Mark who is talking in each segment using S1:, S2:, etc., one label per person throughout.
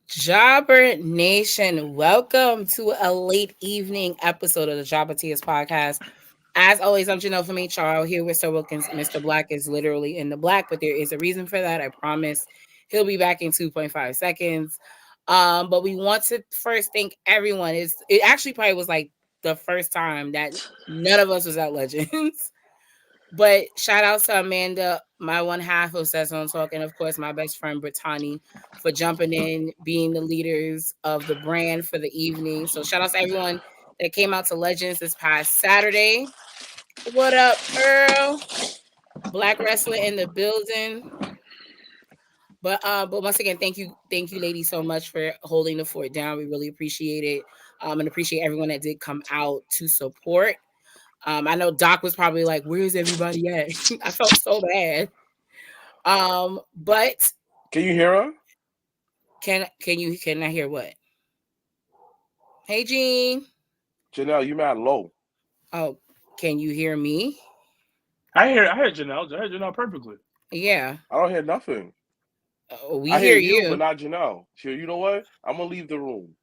S1: Jobber Nation, welcome to a late evening episode of the Jobber Tears podcast. As always, I'm Janelle from HR here with Sir Wilkins. Mr. Black is literally in the black, but there is a reason for that. I promise he'll be back in 2.5 seconds. But we want to first thank everyone. It actually probably was like the first time that none of us was at Legends. But shout out to Amanda, my one half of Says on Talk, and of course my best friend Brittany for jumping in, being the leaders of the brand for the evening. So shout out to everyone that came out to Legends this past Saturday. What up, Earl? Black wrestler in the building. But once again, thank you, ladies, so much for holding the fort down. We really appreciate it, and appreciate everyone that did come out to support. I know Doc was probably like, "Where's everybody at?" I felt so bad. But
S2: Can you hear her?
S1: Can I hear what? Hey, Gene.
S2: Janelle, you mad low.
S1: Oh, can you hear me?
S3: I heard Janelle. I heard Janelle perfectly.
S1: Yeah.
S2: I don't hear nothing.
S1: We
S2: I
S1: hear
S2: you,
S1: you.
S2: but not Janelle. So you know what? I'm gonna leave the room.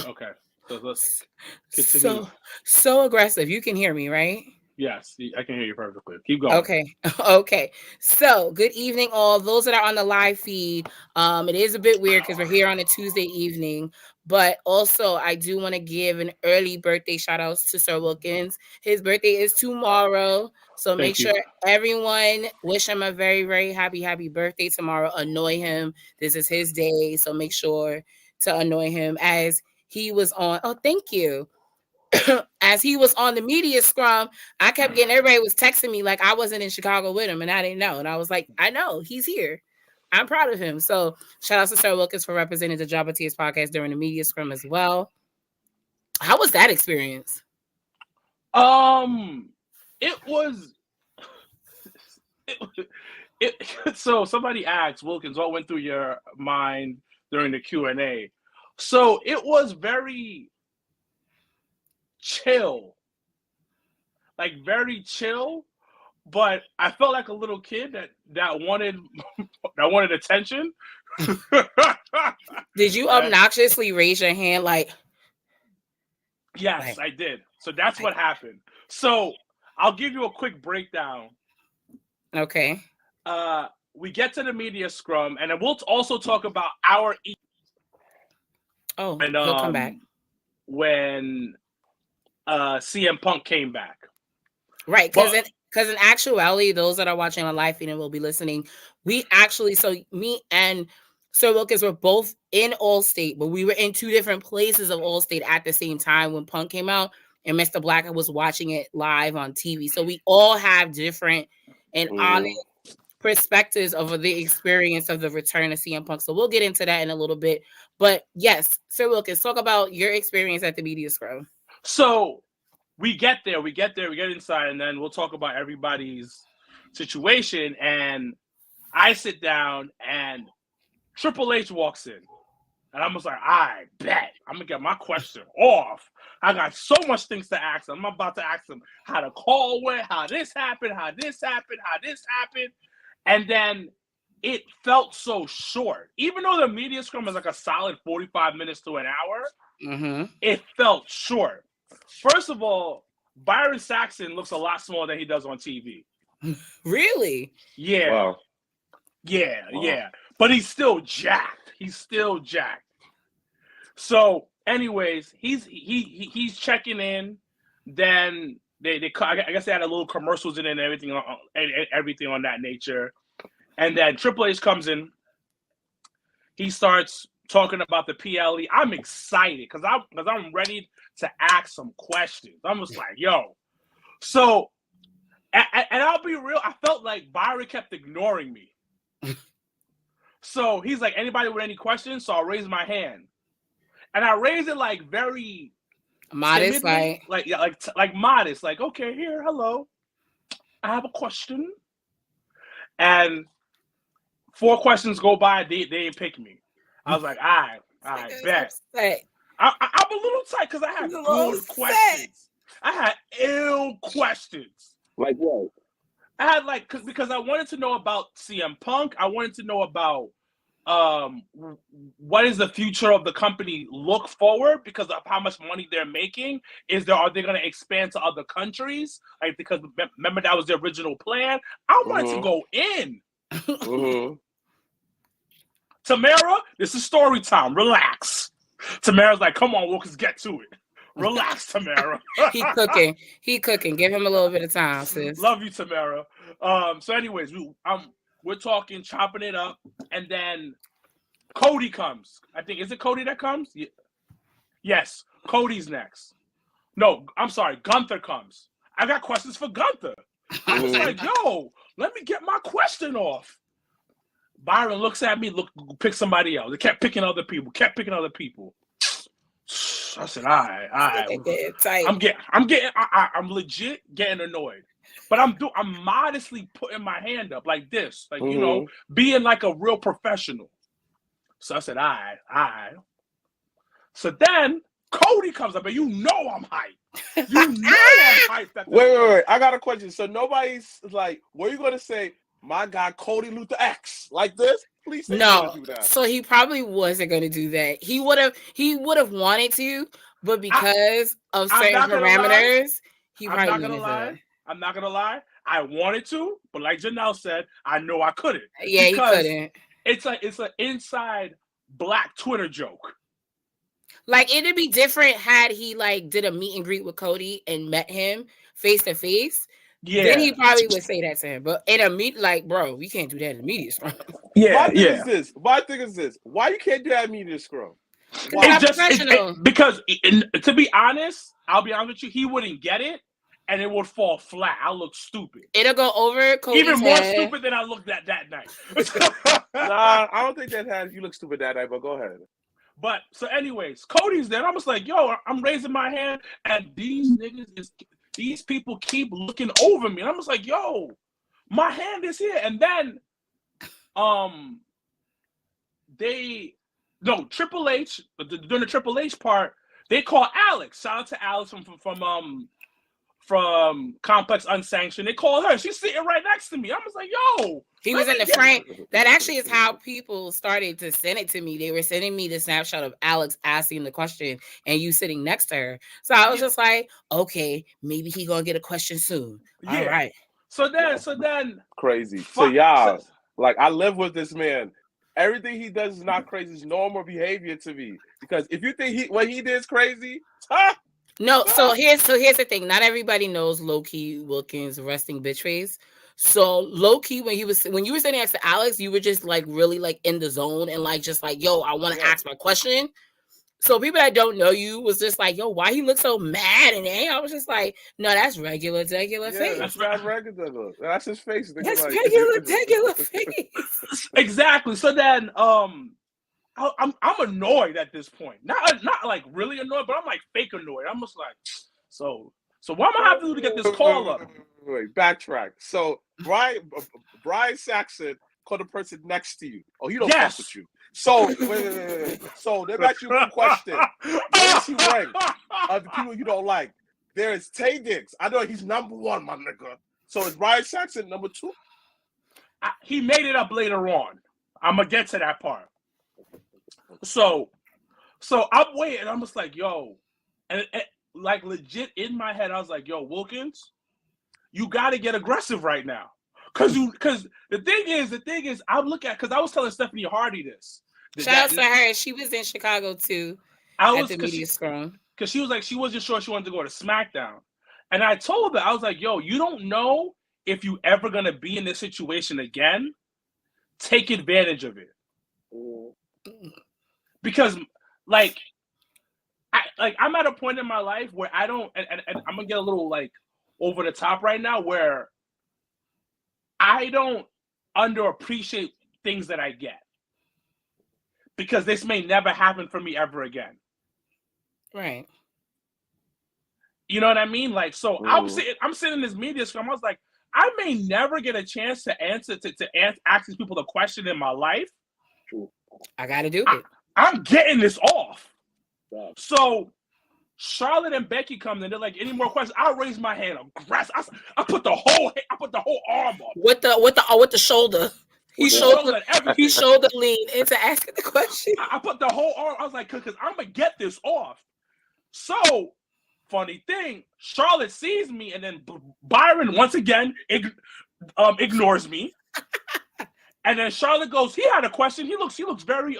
S3: Okay. So let's continue.
S1: So aggressive. You can hear me, right?
S3: Yes, I can hear you perfectly. Keep going.
S1: Okay. Okay. So good evening, all those that are on the live feed. It is a bit weird because we're here on a Tuesday evening, but also I do want to give an early birthday shout outs to Sir Wilkins. His birthday is tomorrow. So make
S3: Thank you.
S1: sure everyone wish him a very, very happy birthday tomorrow. Annoy him. This is his day. So make sure to annoy him as he was on. Oh, thank you. As he was on the media scrum, I kept getting everybody was texting me like I wasn't in Chicago with him and I didn't know. And I was like, I know he's here. I'm proud of him. So shout out to Sir Wilkins for representing the Jabba Tears podcast during the media scrum as well. How was that experience?
S3: It was. So somebody asked Wilkins, what went through your mind during the Q&A? So it was very chill, like very chill. But I felt like a little kid that wanted attention.
S1: Did you obnoxiously raise your hand like?
S3: Yes, I did. So that's what happened. So I'll give you a quick breakdown.
S1: Okay.
S3: We get to the media scrum, and then we'll also talk about our.
S1: Oh, and he'll come back
S3: when CM Punk came back.
S1: Right, because in actuality, those that are watching on live feed and will be listening, we actually, so me and Sir Wilkins were both in Allstate, but we were in two different places of Allstate at the same time when Punk came out, and Mr. Black was watching it live on TV. So we all have different and honest perspectives of the experience of the return of CM Punk. So we'll get into that in a little bit. But yes, Sir Wilkins, talk about your experience at the media scrum.
S3: So we get inside, and then we'll talk about everybody's situation. And I sit down, and Triple H walks in, and I'm just like, I bet I'm gonna get my question off. I got so much things to ask him. I'm about to ask him how the call went, how this happened, and then it felt so short. Even though the media scrum is like a solid 45 minutes to an hour, it felt short. First of all, Byron Saxton looks a lot smaller than he does on TV.
S1: Really?
S3: Yeah.
S2: Wow.
S3: Yeah. But he's still jacked. So, anyways, he's checking in. Then I guess they had a little commercials in it and everything on that nature. And then Triple H comes in. He starts talking about the PLE. I'm excited because I'm ready to ask some questions. I'm just like, yo. So, and I'll be real, I felt like Byron kept ignoring me. So he's like, anybody with any questions? So I'll raise my hand. And I raise it like very
S1: modest,
S3: timidly, like modest, like, okay, here, hello. I have a question. And 4 questions go by, they didn't pick me. I was like, all right, bet. I'm a little tight because I had good questions. I had ill questions.
S2: Like what?
S3: I had because I wanted to know about CM Punk. I wanted to know about what is the future of the company look forward because of how much money they're making? Are they going to expand to other countries? Like, because remember that was the original plan. I wanted to go in. Tamara, this is story time. Relax. Tamara's like, come on, Wilkins, get to it. Relax, Tamara.
S1: He cooking. Give him a little bit of time, sis.
S3: Love you, Tamara. So anyways, we're talking, chopping it up, and then Cody comes. I think, is it Cody that comes? Yeah. Yes, Cody's next. No, I'm sorry, Gunther comes. I got questions for Gunther. I was like, yo, let me get my question off. Byron looks at me, pick somebody else. They kept picking other people. I said, all right. I'm legit getting annoyed. But I'm modestly putting my hand up like this, like, you know, being like a real professional. So I said, all right. So then Cody comes up, and you know I'm hyped. You know I'm hyped.
S2: Wait. I got a question. So nobody's like, what are you going to say? My guy, Cody Luther X, like this? Please say
S1: no.
S2: Do that.
S1: So he probably wasn't going to do that. He would have wanted to, but because of certain parameters, he probably wouldn't do that.
S3: I'm not gonna lie. I wanted to, but like Janelle said, I know I couldn't.
S1: Yeah, he couldn't.
S3: It's an inside Black Twitter joke.
S1: Like, it'd be different had he like did a meet and greet with Cody and met him face to face. Yeah, then he probably would say that to him. But in a meet, like, bro, we can't do that in a media scrum.
S2: My thing is this. Why you can't do that in media scrum?
S3: Because to be honest, I'll be honest with you, he wouldn't get it. And it would fall flat. I'll look stupid.
S1: It'll go over Cody's
S3: even more stupid than I looked at that night.
S2: Nah, I don't think that had you look stupid that night, but go ahead.
S3: But so anyways, Cody's there. I was like, yo, I'm raising my hand, and these people keep looking over me. And I was like, yo, my hand is here. And then Triple H, during the Triple H part, they call Alex. Shout out to Alex from Complex Unsanctioned. They called her. She's sitting right next to me. I was like, yo.
S1: He was in the frame. That actually is how people started to send it to me. They were sending me the snapshot of Alex asking the question and you sitting next to her. So I was just like, okay, maybe he gonna get a question soon. Yeah. All right.
S3: So then
S2: crazy. So y'all, like, I live with this man. Everything he does is not crazy. It's normal behavior to me. Because if you think what he did is crazy,
S1: no, so here's the thing. Not everybody knows low-key Wilkins' resting bitch face. So low-key, when you were sitting next to Alex, you were just like really like in the zone and like just like, yo, I want to ask my question. So people that don't know you was just like, yo, why he look so mad and angry? I was just like, no, that's regular face.
S2: That's not regular. That's his face.
S1: That's like, regular face.
S3: Exactly. So then I'm annoyed at this point. Not like really annoyed, but I'm like fake annoyed. I'm just like, so what am I have to do to get this call up?
S2: Wait, backtrack. So Brian Saxon called the person next to you. Oh, he don't fuck with you. So wait. So let me ask you a question. Where is he rank of the people you don't like? There is Tay Diggs. I know he's number one, my nigga. So is Brian Saxon number two?
S3: He made it up later on. I'm gonna get to that part. So I'm waiting. I'm just like, yo, and like legit in my head, I was like, yo, Wilkins, you got to get aggressive right now, because the thing is, I'm looking at, because I was telling Stephanie Hardy this.
S1: Shout out to her. She was in Chicago too. At the media scrum,
S3: because she was like, she wasn't sure she wanted to go to SmackDown, and I told her, I was like, yo, you don't know if you ever gonna be in this situation again. Take advantage of it. Because I'm at a point in my life where I don't, and I'm gonna get a little like over the top right now, where I don't underappreciate things that I get, because this may never happen for me ever again.
S1: Right.
S3: You know what I mean? Like, so I'm sitting in this media scrum. I was like, I may never get a chance to answer ask these people a question in my life.
S1: I got to do it.
S3: I'm getting this off. So Charlotte and Becky come in. They're like, any more questions? I'll raise my hand. I put the whole arm up
S1: with the shoulder. He showed the lean into asking the question.
S3: I put the whole arm. I was like, because I'm gonna get this off. So, funny thing, Charlotte sees me, and then Byron once again ignores me. And then Charlotte goes, he had a question. He looks very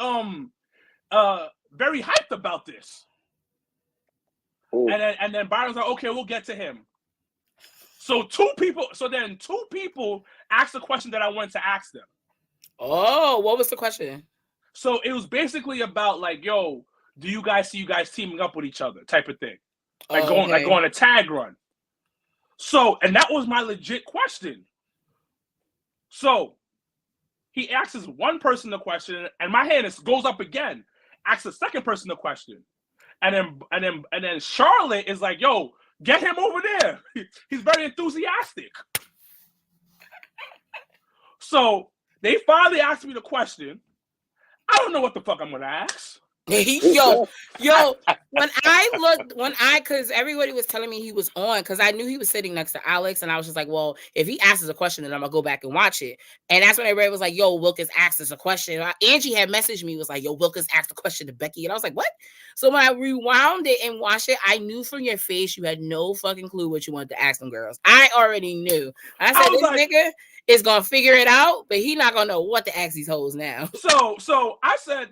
S3: very hyped about this. Ooh. And then Byron's like, okay, we'll get to him. So then two people asked the question that I wanted to ask them.
S1: Oh, what was the question?
S3: So it was basically about like, yo, do you guys see you guys teaming up with each other type of thing? Like going a tag run. So, and that was my legit question. So he asks one person the question, and my hand goes up again. Asks the second person the question, and then Charlotte is like, "Yo, get him over there. He's very enthusiastic." So they finally asked me the question. I don't know what the fuck I'm gonna ask.
S1: Yo, because everybody was telling me he was on, because I knew he was sitting next to Alex, and I was just like, well, if he asks us a question, then I'm gonna go back and watch it. And that's when everybody was like, yo, Wilkins asked us a question. Angie had messaged me, was like, yo, Wilkins asked a question to Becky, and I was like, what? So when I rewound it and watched it, I knew from your face you had no fucking clue what you wanted to ask them girls. I already knew. I said, this nigga is gonna figure it out, but he not gonna know what to ask these hoes now.
S3: So I said,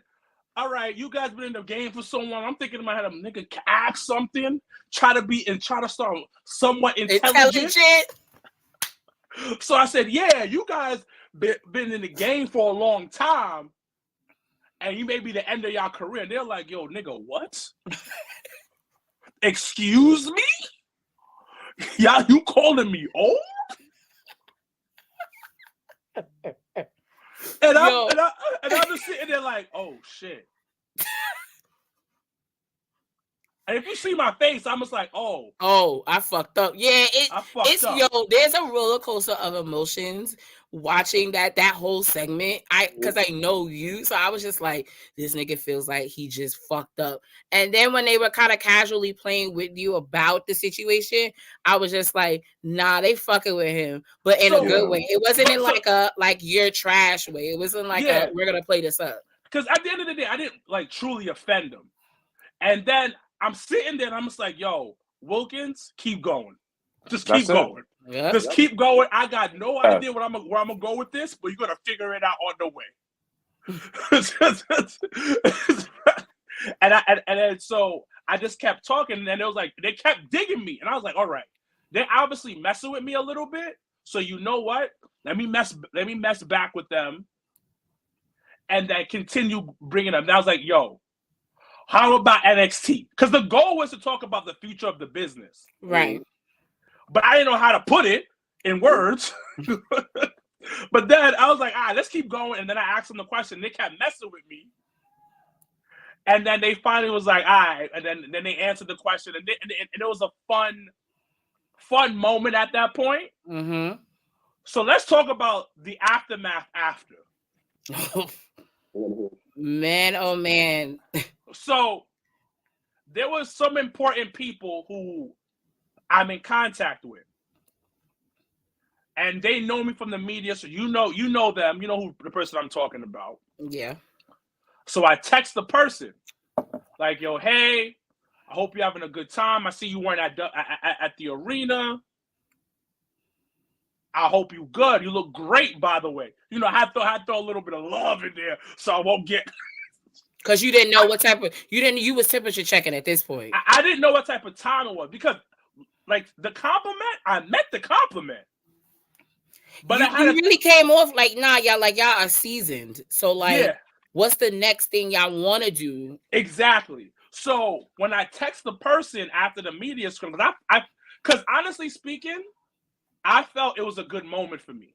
S3: all right, you guys been in the game for so long. I'm thinking in my head, a nigga ask something, try to start somewhat intelligent. So I said, yeah, you guys been in the game for a long time, and you may be the end of your career. And they're like, yo, nigga, what? Excuse me? Y'all, you calling me old? And I'm just sitting there like, oh shit. And if you see my face, I'm just like, oh,
S1: I fucked up. Yeah, there's a roller coaster of emotions watching that whole segment. Because I know you, so I was just like, this nigga feels like he just fucked up. And then when they were kind of casually playing with you about the situation, I was just like, nah, they fucking with him, but in a good way. It wasn't in like you're trash way. It wasn't like we're gonna play this up.
S3: Because at the end of the day, I didn't like truly offend him. And then I'm sitting there and I'm just like, yo, Wilkins, keep going. Just keep going. Yeah. Just keep going. I got no idea where I'm gonna go with this, but you're gonna figure it out on the way. and then so I just kept talking, and it was like they kept digging me, and I was like, all right, they're obviously messing with me a little bit. So you know what? Let me mess back with them, and then continue bringing them. And I was like, yo, how about NXT? Because the goal was to talk about the future of the business.
S1: Right.
S3: But I didn't know how to put it in words. But then I was like, let's keep going. And then I asked them the question. They kept messing with me. And then they finally was like, all right. And then they answered the question. And it was a fun moment at that point.
S1: Mm-hmm.
S3: So let's talk about the aftermath after.
S1: Man, oh man.
S3: So there was some important people who I'm in contact with. And they know me from the media, so you know them. You know who the person I'm talking about.
S1: Yeah.
S3: So I text the person, like, yo, hey, I hope you're having a good time. I see you weren't at the arena. I hope you good. You look great, by the way. You know, I had to throw a little bit of love in there, so I won't get.
S1: Because you didn't know what type of you was temperature checking at this point.
S3: I didn't know what type of time it was because, like, the compliment, I met the compliment. But
S1: you really came off like, nah, y'all are seasoned. So like, what's the next thing y'all want to do?
S3: Exactly. So when I text the person after the media scrum, because honestly speaking, I felt it was a good moment for me.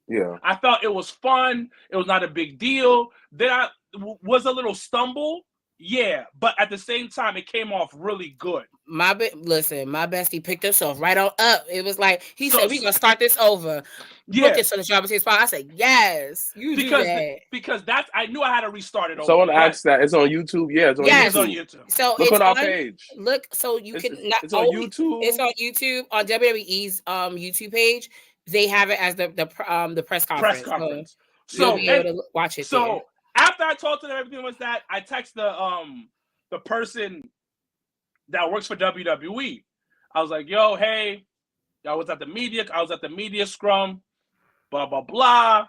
S2: Yeah.
S3: I felt it was fun. It was not a big deal. Then I was a little stumble. Yeah, but at the same time, it came off really good.
S1: My bestie picked herself right on up. It was like, he said, we're going to start this over.
S3: Yeah.
S1: Look at the job spot. I said, yes, you do that.
S3: Because I knew I had to restart it over.
S2: Someone asked that. It's on YouTube. Yeah, it's on YouTube.
S3: It's on YouTube.
S1: So
S2: look on our page.
S1: Look, so you can not.
S2: It's on YouTube.
S1: It's on YouTube, on WWE's YouTube page. They have it as the press conference. you'll be able to watch it.
S3: So after I talked to them, everything was that I text the person that works for WWE. I was like, yo, hey, I was at the media scrum, blah, blah, blah.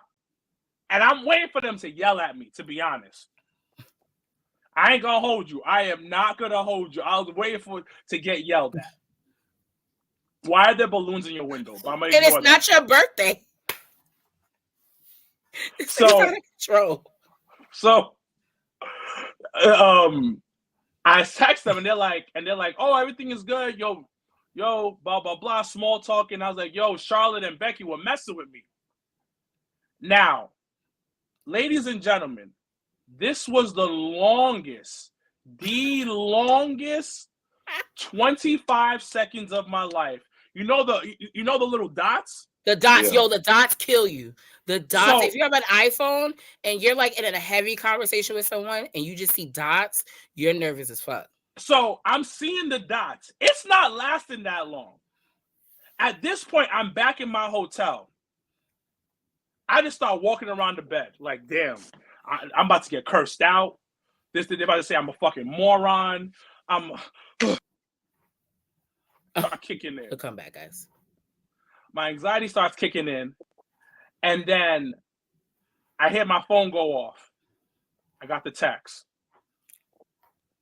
S3: And I'm waiting for them to yell at me, to be honest. I ain't gonna hold you. I am not gonna hold you. I was waiting for it to get yelled at. Why are there balloons in your window?
S1: And it's not your birthday.
S3: So,
S1: out of control.
S3: So, I text them and they're like, oh, everything is good. Yo, blah, blah, blah, small talk. And I was like, yo, Charlotte and Becky were messing with me. Now, ladies and gentlemen, this was the longest 25 seconds of my life. You know the little dots?
S1: The dots, the dots kill you. The dots, if you have an iPhone and you're like in a heavy conversation with someone and you just see dots, you're nervous as fuck.
S3: So I'm seeing the dots. It's not lasting that long. At this point, I'm back in my hotel. I just start walking around the bed like, damn, I'm about to get cursed out. They're about to say I'm a fucking moron. I'm kicking in.
S1: We'll come back, guys.
S3: My anxiety starts kicking in, and then I hear my phone go off. I got the text.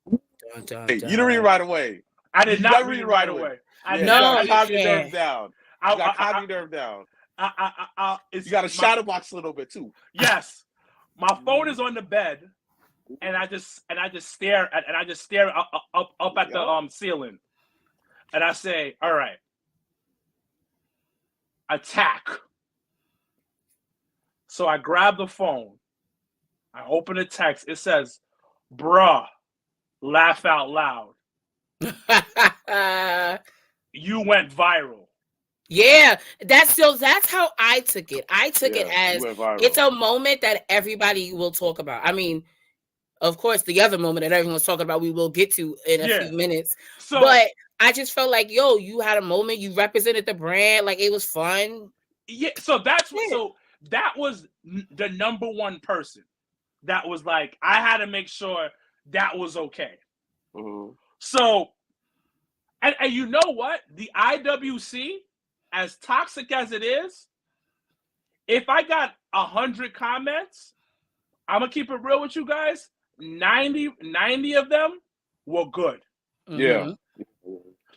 S2: Hey, you didn't read it right away.
S3: I did not read it right away.
S2: You got calm your nerves down. You got calm your nerves down. You got to shadow box a little bit too.
S3: Yes, my phone is on the bed, and I just stare up at the ceiling, and I say, "All right, attack." So I grab the phone. I open the text. It says, "Bruh, laugh out loud. You went viral."
S1: Yeah, that's how I took it. I took it as it's a moment that everybody will talk about. I mean, of course, the other moment that everyone's talking about, we will get to in a few minutes. But I just felt like, yo, you had a moment. You represented the brand. Like, it was fun.
S3: Yeah, so that was the number one person that was like, I had to make sure that was okay.
S2: Mm-hmm.
S3: So, and you know what? The IWC, as toxic as it is, if I got 100 comments, I'm going to keep it real with you guys, 90 of them were good.
S2: Yeah.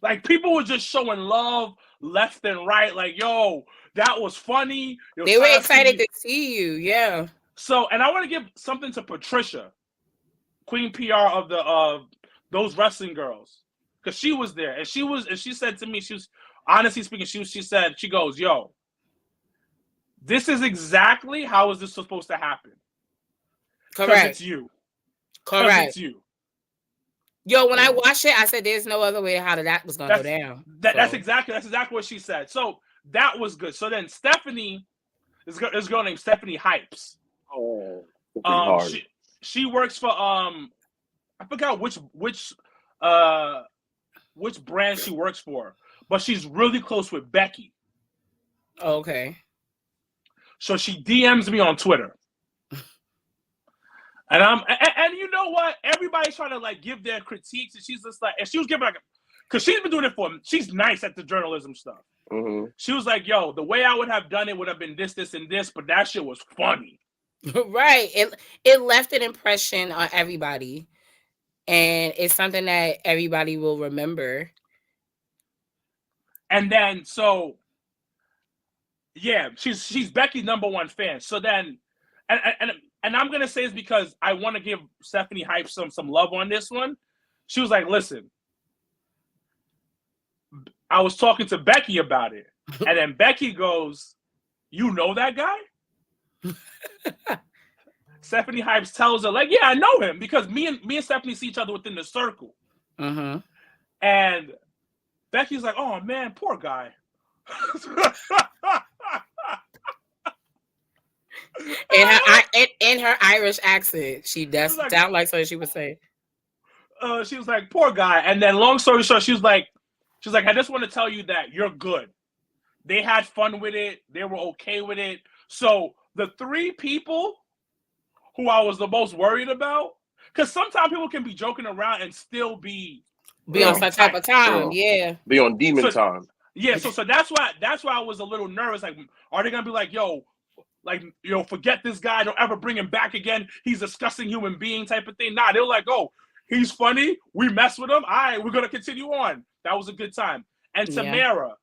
S3: Like, people were just showing love left and right. Like, yo, that was funny.
S1: They were excited to see you. Yeah.
S3: So, and I want to give something to Patricia, Queen PR of those wrestling girls, because she was there, and she said to me, she was honestly speaking, she goes, yo, this is exactly how is this supposed to happen?
S1: Correct.
S3: It's you.
S1: Correct.
S3: It's you.
S1: Yo, when I watched it, I said, "There's no other way how that was gonna go down."
S3: That's exactly what she said. So that was good. So then Stephanie, this girl named Stephanie Hypes.
S2: Oh,
S3: she works for I forgot which brand she works for, but she's really close with Becky.
S1: Okay.
S3: So she DMs me on Twitter. And you know what? Everybody's trying to like give their critiques, and she's just like, and she was giving like, because she's been doing it for. She's nice at the journalism stuff.
S2: Mm-hmm.
S3: She was like, "Yo, the way I would have done it would have been this, this, and this, but that shit was funny."
S1: Right. It left an impression on everybody, and it's something that everybody will remember.
S3: And then so, yeah, she's Becky's number one fan. So then, and I'm gonna say it's because I want to give Stephanie Hype some love on this one. She was like, "Listen, I was talking to Becky about it," and then Becky goes, "You know that guy?" Stephanie Hypes tells her, like, "Yeah, I know him because me and Stephanie see each other within the circle."
S1: Mm-hmm.
S3: And Becky's like, "Oh man, poor guy."
S1: In her Irish accent, she does sound like something she would say.
S3: She was like, "Poor guy," and then long story short, she was like, "I just want to tell you that you're good. They had fun with it. They were okay with it. So the 3 people who I was the most worried about, because sometimes people can be joking around and still be
S1: on some type of time. Yeah.
S2: Be on demon time.
S3: Yeah, so that's why I was a little nervous. Like, are they gonna be like, yo, like, forget this guy, don't ever bring him back again. He's a disgusting human being type of thing. Nah, they were like, oh, he's funny. We mess with him. All right, we're gonna continue on. That was a good time. And Tamara,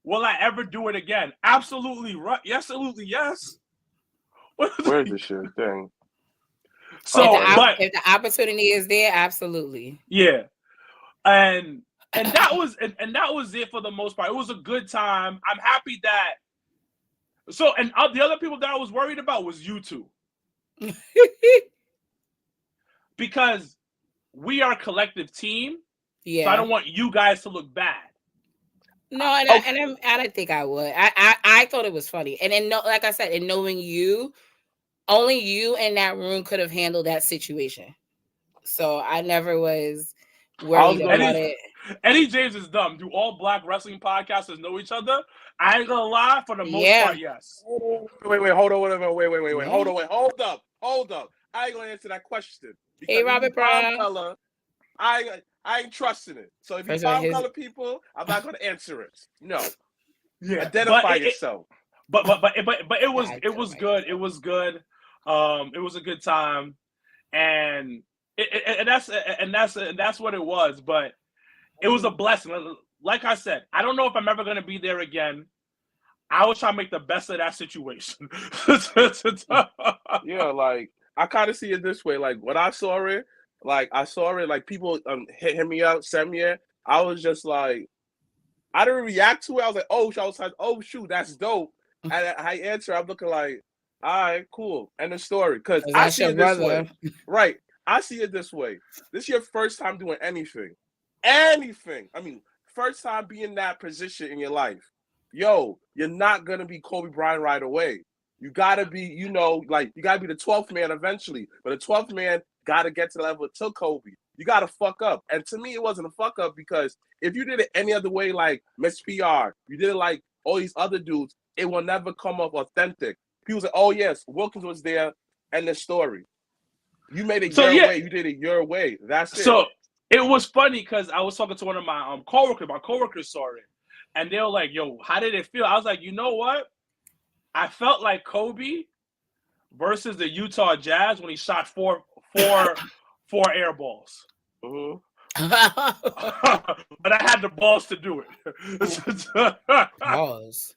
S3: will I ever do it again? Absolutely right. Yes, absolutely yes.
S2: Where's the shit thing?
S3: So,
S1: if the opportunity is there, absolutely.
S3: Yeah, and that was it for the most part. It was a good time. I'm happy that. So, and the other people that I was worried about was you two, because we are a collective team. Yeah. So I don't want you guys to look bad.
S1: No, I don't think I would. I thought it was funny, and then like I said, in knowing you, only you in that room could have handled that situation. So I never was worried about it.
S3: Eddie James is dumb. Do all black wrestling podcasters know each other? I ain't gonna lie, for the most part, yes.
S2: Wait, hold on, wait, hold up. I ain't gonna answer that question.
S1: Hey, Robert Brown.
S2: Color, I ain't trusting it. So if you find color people, I'm not gonna answer it. No. Yeah. Identify yourself.
S3: But it was good. It was good. It was a good time, and that's what it was. But it was a blessing. Like I said, I don't know if I'm ever gonna be there again. I was trying to make the best of that situation.
S2: Yeah, like I kind of see it this way. Like when I saw it, like people hit me up, send me it. I was just like, I didn't react to it. I was like, oh shoot, that's dope. And I answer, I'm looking like, all right, cool. And the story, because I see it this way. Right. I see it this way. This is your first time doing anything. I mean, first time being in that position in your life. Yo, you're not going to be Kobe Bryant right away. You got to be, you got to be the 12th man eventually. But the 12th man got to get to the level to Kobe. You got to fuck up. And to me, it wasn't a fuck up, because if you did it any other way, like Miss PR, you did it like all these other dudes, it will never come up authentic. People say, oh, yes, Wilkins was there, and the story. You made it your way. You did it your way. That's it.
S3: So it was funny because I was talking to one of my coworkers. My coworkers saw it, and they were like, yo, how did it feel? I was like, you know what? I felt like Kobe versus the Utah Jazz when he shot four air balls.
S2: Mm-hmm.
S3: But I had the balls to do it.
S1: Pause.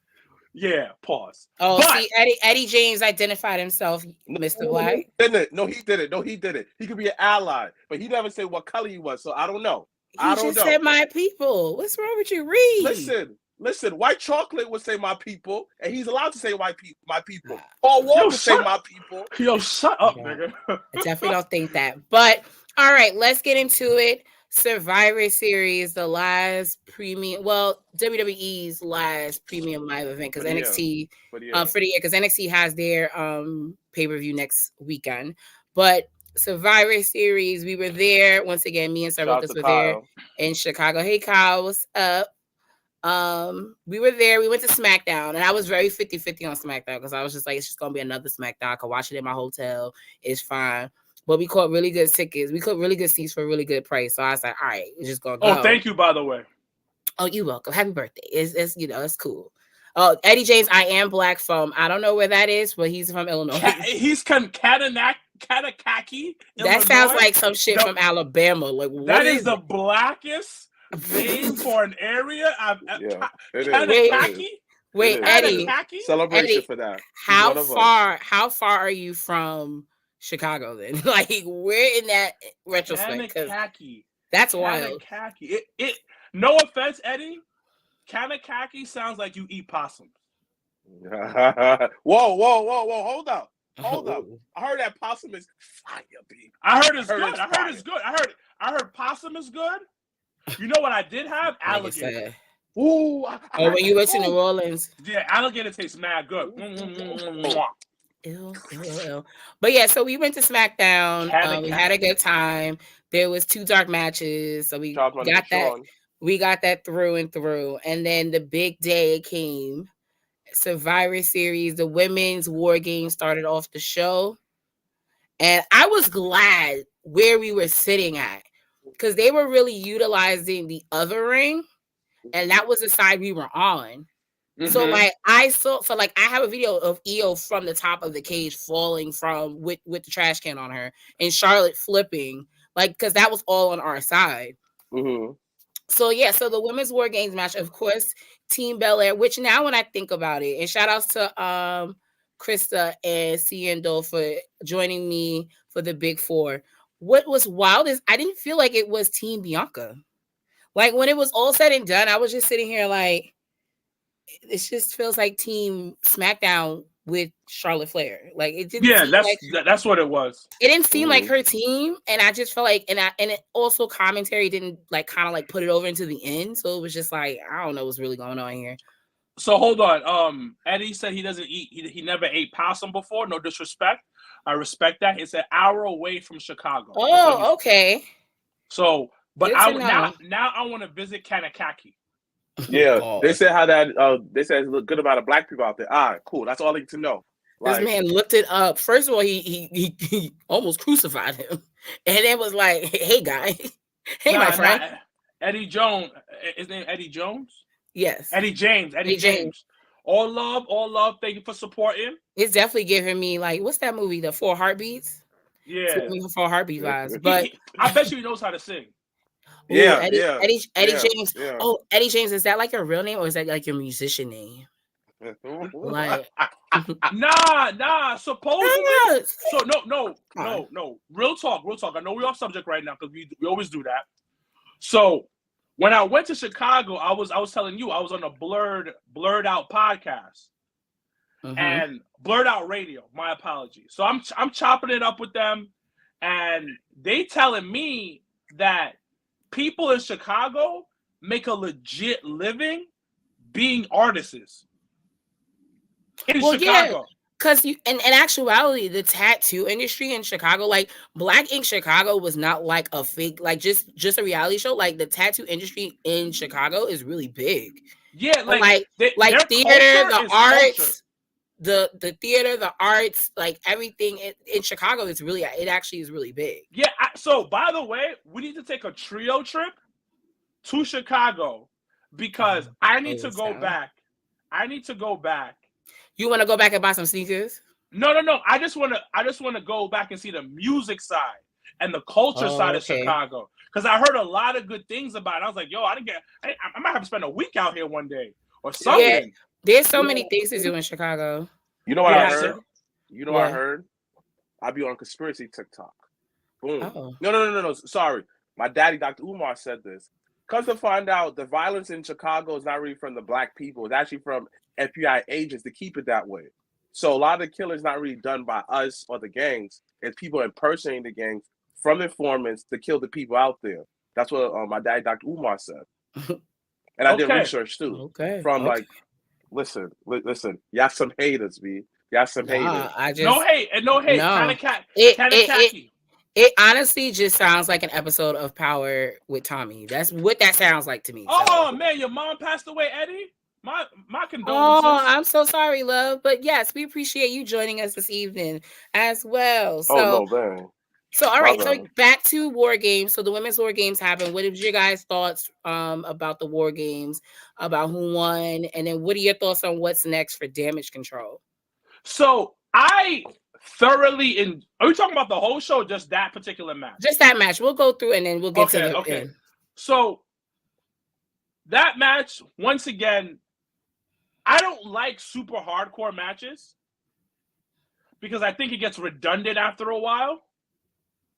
S3: Yeah, pause.
S1: Oh, but, see, Eddie James identified himself, Mr. Black.
S2: No, he didn't. He could be an ally, but he never said what color he was, so I don't know.
S1: He just said my people. What's wrong with you, Reed?
S2: Listen, White Chocolate would say my people, and he's allowed to say my people. Paul Wall would say my people.
S3: Yo, shut up, nigga.
S1: I definitely don't think that. But, all right, let's get into it. Survivor Series, the last premium, WWE's last premium live event, because NXT for the year, because NXT has their pay-per-view next weekend. But Survivor Series, we were there once again. Me and Sir Lucas were there in Chicago. Hey, Kyle, what's up? We were there. We went to SmackDown, and I was very 50-50 on SmackDown because I was just like, it's just gonna be another SmackDown. I could watch it in my hotel. It's fine. But we caught really good tickets. We caught really good seats for a really good price. So I was like, all right, we're just gonna go.
S3: Oh, thank you, by the way.
S1: Oh, you're welcome. Happy birthday. It's it's cool. Oh, Eddie James, I am Black from, I don't know where that is, but he's from Illinois.
S3: He's Katakaki.
S1: That sounds like some shit from Alabama. Like,
S3: that is the blackest name for an area.
S1: Wait, Eddie.
S2: Celebration for that.
S1: How far are you from Chicago then? Like, we're in that retrospect. That's wild.
S3: It no offense, Eddie. Katakaki sounds like you eat possums.
S2: Whoa! Hold up. I heard that possum is fire, baby.
S3: I heard it's good. I heard possum is good. You know what I did have? Alligator.
S1: Ooh. When you went to New Orleans.
S3: Yeah, alligator tastes mad good.
S1: Ew. But yeah, so we went to SmackDown. We had a good time. There was 2 dark matches, so we got that. We got that through and through. And then the big day came, Survivor Series, the women's war game started off the show. And I was glad where we were sitting at because they were really utilizing the other ring, and that was the side we were on. So like I have a video of Io from the top of the cage falling from with the trash can on her, and Charlotte flipping, like, because that was all on our side. So yeah, so the women's war games match, of course, Team Belair, which now when I think about it, and shout outs to Krista and Ciendo for joining me for the Big Four. What was wild is I didn't feel like it was Team Bianca. Like when it was all said and done, I was just sitting here like, it just feels like Team SmackDown with Charlotte Flair. Like it didn't.
S3: Yeah, that's what it was.
S1: It didn't seem like her team, and I just felt like, and it also commentary didn't like kind of like put it over into the end, so it was just like I don't know what's really going on here.
S3: So hold on. Eddie said he doesn't eat. He never ate possum before. No disrespect. I respect that. It's an hour away from Chicago.
S1: Oh, okay.
S3: So, but now I want to visit Kankakee.
S2: Yeah, they said how that. They said it's a good amount of black people out there. All right, cool. That's all I need to know.
S1: This man looked it up. First of all, he almost crucified him, and then was like, "Hey, guy, hey, my friend."
S3: Eddie Jones. His name Eddie Jones.
S1: Yes,
S3: Eddie James. Eddie James. All love. Thank you for supporting.
S1: It's definitely giving me like, what's that movie? The 4 Heartbeats.
S3: Yeah,
S1: 4 Heartbeat vibes. But
S3: I bet you he knows how to sing.
S2: Yeah,
S1: Eddie James. Yeah. Oh, Eddie James, is that like your real name or is that like your musician name? Like,
S3: nah. Supposedly. So no. Real talk. I know we're off subject right now because we always do that. So when I went to Chicago, I was telling you I was on a blurred out podcast and blurred out radio. My apologies. So I'm chopping it up with them, and they telling me that people in Chicago make a legit living being artists in Chicago.
S1: Yeah, because in actuality, the tattoo industry in Chicago, like Black Ink Chicago, was not like a fake, like just a reality show. Like the tattoo industry in Chicago is really big.
S3: Yeah,
S1: like theater, the arts, the theater, the arts, like everything in Chicago is really, it actually is really big.
S3: Yeah. So by the way, we need to take a trio trip to Chicago because I need to go back.
S1: You want to go back and buy some sneakers?
S3: No. I just want to go back and see the music side and the culture side of Chicago because I heard a lot of good things about it. I was like, yo, I might have to spend a week out here one day or something. Yeah,
S1: there's so many things to do in Chicago.
S2: You know what I heard? What I heard? I be on conspiracy TikTok. Boom. Oh. No. Sorry. My daddy, Dr. Umar, said this. Because to find out the violence in Chicago is not really from the black people. It's actually from FBI agents to keep it that way. So a lot of the killing is not really done by us or the gangs. It's people impersonating the gangs from informants to kill the people out there. That's what my daddy, Dr. Umar, said. And I did research too. Like, listen. Y'all some haters, B. Y'all some haters.
S3: No hate. No.
S1: It honestly just sounds like an episode of Power with Tommy. That's what that sounds like to me.
S3: Oh, man, your mom passed away, Eddie? My condolences.
S1: Oh, I'm so sorry, love. But yes, we appreciate you joining us this evening as well. So,
S2: man.
S1: So, all right. So back to War Games. So the women's War Games happened. What was your guys' thoughts about the War Games, about who won? And then what are your thoughts on what's next for Damage Control?
S3: So I thoroughly are we talking about the whole show or just that particular match?
S1: Just that match. We'll go through and then we'll get to the end.
S3: So that match, once again, I don't like super hardcore matches because I think it gets redundant after a while,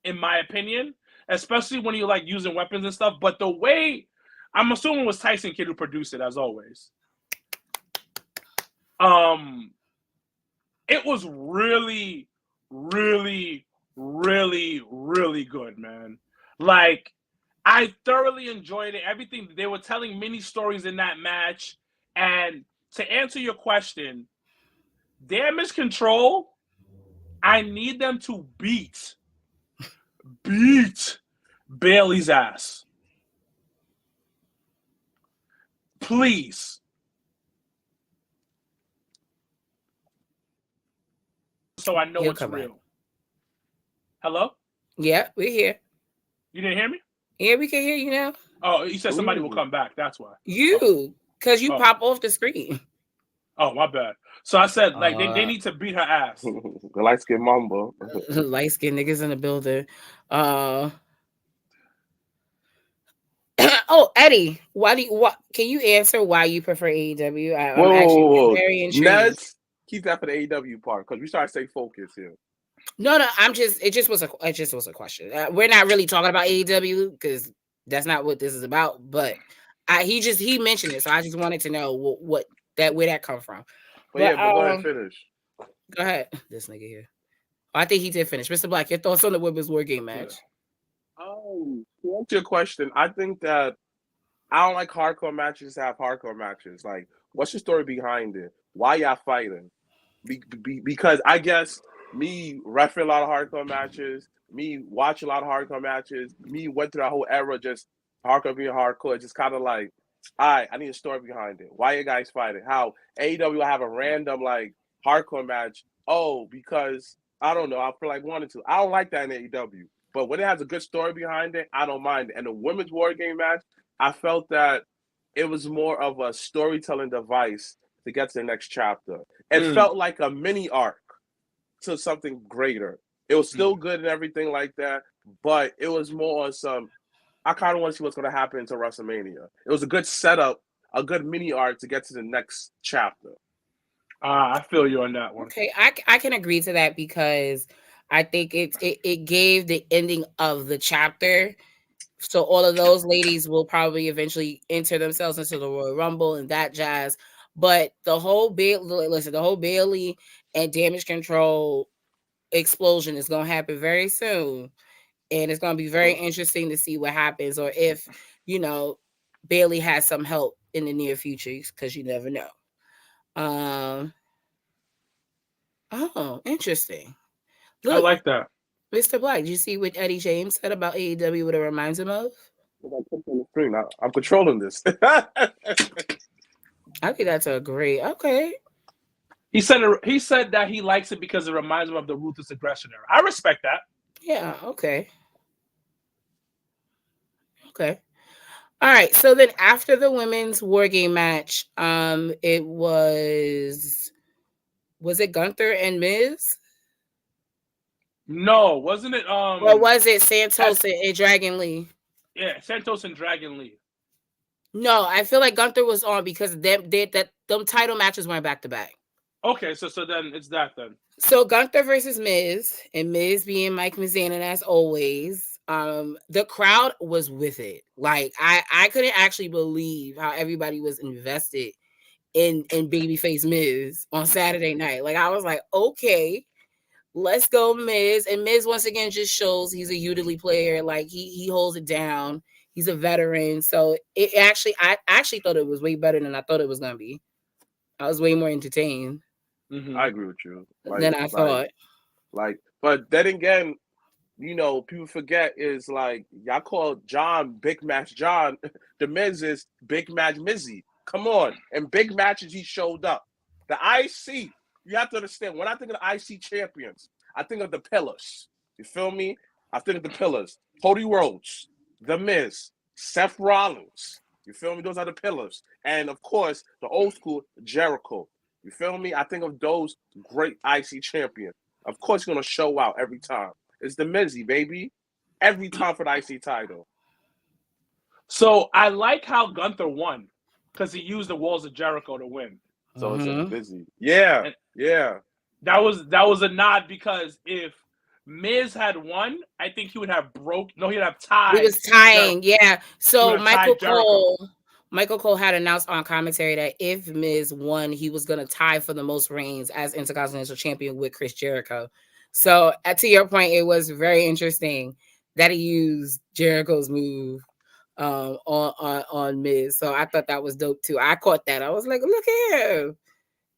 S3: in my opinion, especially when you like using weapons and stuff. But the way, I'm assuming it was Tyson Kidd who produced it, as always. It was really, really, really, really good, man. Like, I thoroughly enjoyed it. Everything, they were telling mini stories in that match. And to answer your question, Damage Control, I need them to beat Bailey's ass. Please. so I know
S1: He'll
S3: it's
S1: come
S3: real.
S1: back.
S3: Hello?
S1: Yeah, we're here.
S3: You didn't hear me?
S1: Yeah, we can hear you now.
S3: Oh, you said somebody will come back. That's why.
S1: You, because you
S3: Oh.
S1: pop off the screen.
S3: Oh, my bad. So I said, like, they need to beat her ass.
S2: The light skin mamba.
S1: Light skinned niggas in the building. Oh, Eddie, what can you answer why you prefer AEW? I'm actually very intrigued.
S2: Nez, keep that for the AEW part because we start to stay focused here.
S1: No, it just was a question. We're not really talking about AEW because that's not what this is about. But he mentioned it, so I just wanted to know where that come from.
S2: But go ahead and finish.
S1: Go ahead, this nigga here. I think he did finish. Mr. Black, your thoughts on the Women's War Game match?
S2: To answer your question, I think that I don't like hardcore matches to have hardcore matches. Like, what's the story behind it? Why y'all fighting? Because I guess me referee a lot of hardcore matches, me watch a lot of hardcore matches, me went through that whole era just hardcore being hardcore. Just kind of like, all right, I need a story behind it. Why you guys fighting? How AEW will have a random like hardcore match? Oh, because I don't know. I feel like wanted to. I don't like that in AEW. But when it has a good story behind it, I don't mind it. And the women's war game match, I felt that it was more of a storytelling device to get to the next chapter. It felt like a mini arc to something greater. It was still good and everything like that, but it was more on some, I kind of want to see what's going to happen to WrestleMania. It was a good setup, a good mini arc to get to the next chapter.
S3: I feel you on that one.
S1: Okay, I can agree to that because I think it gave the ending of the chapter. So all of those ladies will probably eventually enter themselves into the Royal Rumble and that jazz. But the whole Bailey and Damage Control explosion is going to happen very soon, and it's going to be very interesting to see what happens, or if Bailey has some help in the near future, because you never know. Oh, interesting.
S3: Look, I like that.
S1: Mr. Black, do you see what Eddie James said about AEW, what it reminds him of?
S2: I'm controlling this.
S1: I think that's a great. Okay.
S3: He said that he likes it because it reminds him of the Ruthless Aggression era. I respect that.
S1: Yeah. Okay. Okay. All right. So then, after the women's war game match, it was it Gunther and Miz?
S3: No, wasn't it?
S1: Or was it Santos and Dragon Lee?
S3: Yeah, Santos and Dragon Lee.
S1: No, I feel like Gunther was on because them title matches went back to back.
S3: Okay, so then it's that then.
S1: So Gunther versus Miz, and Miz being Mike Mizanin as always. The crowd was with it. Like I couldn't actually believe how everybody was invested in babyface Miz on Saturday night. Like I was like, okay, let's go, Miz. And Miz once again just shows he's a utility player. Like he holds it down. He's a veteran. So I actually thought it was way better than I thought it was gonna be. I was way more entertained.
S2: Mm-hmm. I agree with you.
S1: Than I thought.
S2: But then again, people forget is like y'all call John Big Match John. The Miz is Big Match Mizzy. Come on. In big matches, he showed up. The IC, you have to understand, when I think of the IC champions, I think of the pillars. You feel me? I think of the pillars. Cody Rhodes, The Miz, Seth Rollins. You feel me? Those are the pillars. And, of course, the old school, Jericho. You feel me? I think of those great IC champions. Of course, he's going to show out every time. It's the Mizzy, baby. Every time for the IC title.
S3: So I like how Gunther won because he used the walls of Jericho to win.
S2: So it's a busy. Yeah. And yeah.
S3: That was a nod because if Miz had won, I think he would have he'd have tied.
S1: He was tying, yeah. So Michael Cole had announced on commentary that if Miz won, he was going to tie for the most reigns as Intercontinental Champion with Chris Jericho. So, to your point, it was very interesting that he used Jericho's move on Miz. So I thought that was dope too. I caught that. I was like, look at him,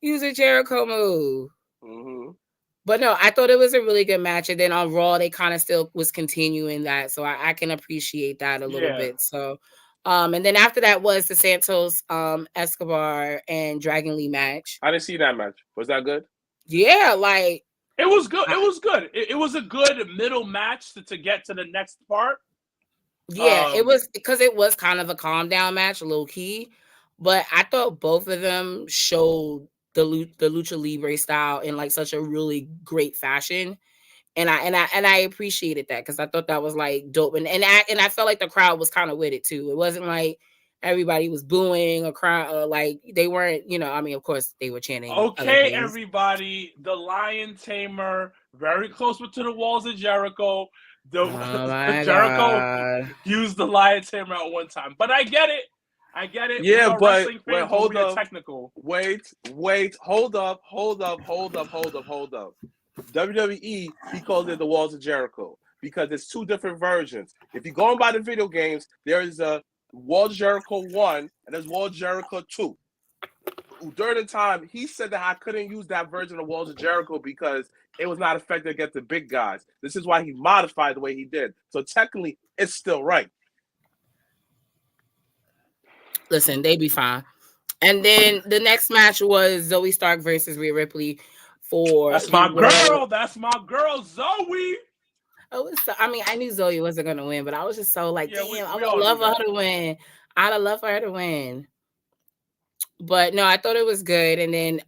S1: use a Jericho move.
S2: Mm-hmm.
S1: But no, I thought it was a really good match. And then on Raw, they kind of still was continuing that. So I can appreciate that a little bit. So, and then after that was the Santos, Escobar and Dragon Lee match.
S2: I didn't see that match. Was that good?
S1: Yeah, like
S3: It was good. It was good. It was a good middle match to get to the next part.
S1: Yeah, it was because it was kind of a calm down match, low key. But I thought both of them showed the lucha libre style in like such a really great fashion, and I appreciated that because I thought that was like dope, and I felt like the crowd was kind of with it too. It wasn't like everybody was booing or crying, or like they weren't. I mean, of course they were chanting.
S3: Okay, everybody, the Lion Tamer, very close to the walls of Jericho. Jericho
S1: God.
S3: used the Lion Tamer at one time, but I get it.
S2: Yeah, but wait, hold
S3: up. Technical.
S2: Wait, hold up. WWE, he calls it the Walls of Jericho because it's two different versions. If you're going by the video games, there is a Walls of Jericho 1 and there's Walls of Jericho 2. During the time, he said that I couldn't use that version of Walls of Jericho because it was not effective against the big guys. This is why he modified the way he did. So technically, it's still right.
S1: Listen, they be fine. And then the next match was Zoe Stark versus Rhea Ripley for
S3: That's my girl. That's my girl, Zoe.
S1: I mean, I knew Zoe wasn't gonna win, but I was just so like, damn, I would love her to win. I'd love for her to win. But no, I thought it was good. And then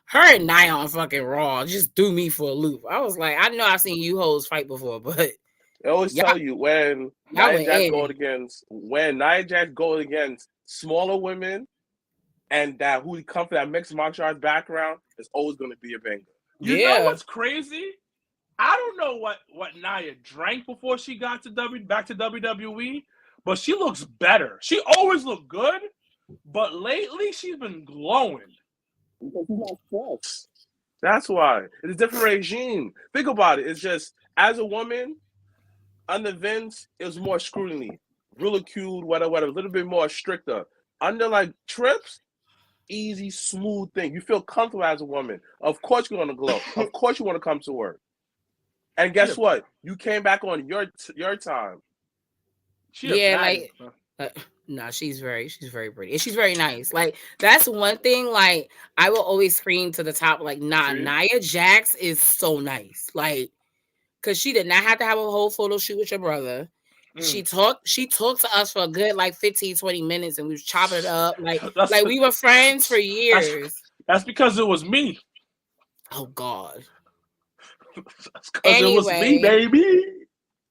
S1: her and Nia on fucking Raw just threw me for a loop. I was like, I know I've seen you hoes fight before, but
S2: I always tell you when Nia Jax goes against smaller women and that who come from that mixed martial arts background, it's always going to be a banger.
S3: You know what's crazy? I don't know what Nia drank before she got back to WWE, but she looks better. She always looked good, but lately she's been glowing.
S2: That's why. It's a different regime. Think about it. It's just, as a woman, under Vince, it was more scrutiny, ridiculed, whatever, a little bit more stricter. Under like Trips, easy, smooth thing. You feel comfortable as a woman. Of course you're gonna glow. Of course you want to come to work. And guess what? You came back on your time.
S1: No, she's very pretty. And she's very nice. Like, that's one thing, like, I will always scream to the top, like, Nia Jax is so nice. Like, because she did not have to have a whole photo shoot with your brother. She talked to us for a good like 15, 20 minutes, and we was chopping it up. Like we were friends for years.
S3: That's because it was me.
S1: Oh God.
S3: That's because it was me, baby.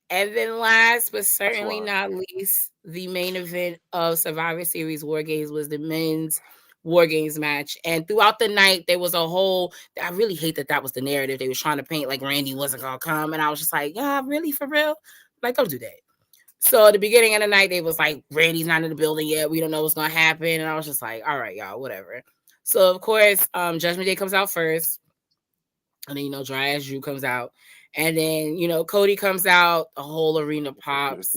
S1: And then last but certainly not least, the main event of Survivor Series War Games was the men's War Games match. And throughout the night, there was a whole, I really hate that was the narrative they was trying to paint, like Randy wasn't going to come. And I was just like, yeah, really, for real? Like, don't do that. So at the beginning of the night, they was like, Randy's not in the building yet. We don't know what's going to happen. And I was just like, all right, y'all, whatever. So, of course, Judgment Day comes out first. And then, Dry Ass Drew comes out. And then, Cody comes out. The whole arena pops.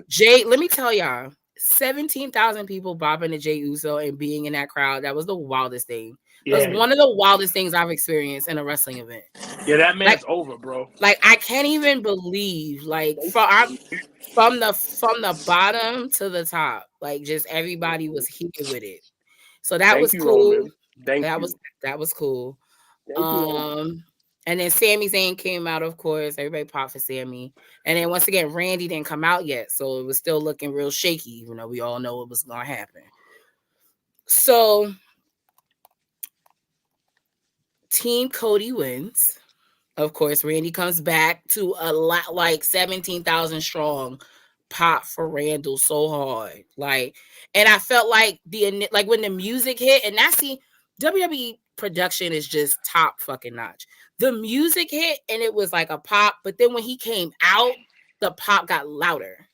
S1: Jay, let me tell y'all, 17,000 people bopping to Jey Uso and being in that crowd. That was the wildest thing. Yeah. It was one of the wildest things I've experienced in a wrestling event.
S3: Yeah, that man's over, bro.
S1: Like, I can't even believe, like, from the bottom to the top, like, just everybody was here with it. So that was cool. That was cool. And then Sami Zayn came out, of course. Everybody popped for Sami. And then once again, Randy didn't come out yet. So it was still looking real shaky, even though we all know what was going to happen. So Team Cody wins. Of course, Randy comes back to a lot, like 17,000 strong pop for Randall so hard. Like, and I felt like when the music hit, and that's the WWE production is just top fucking notch. The music hit and it was like a pop, but then when he came out, the pop got louder.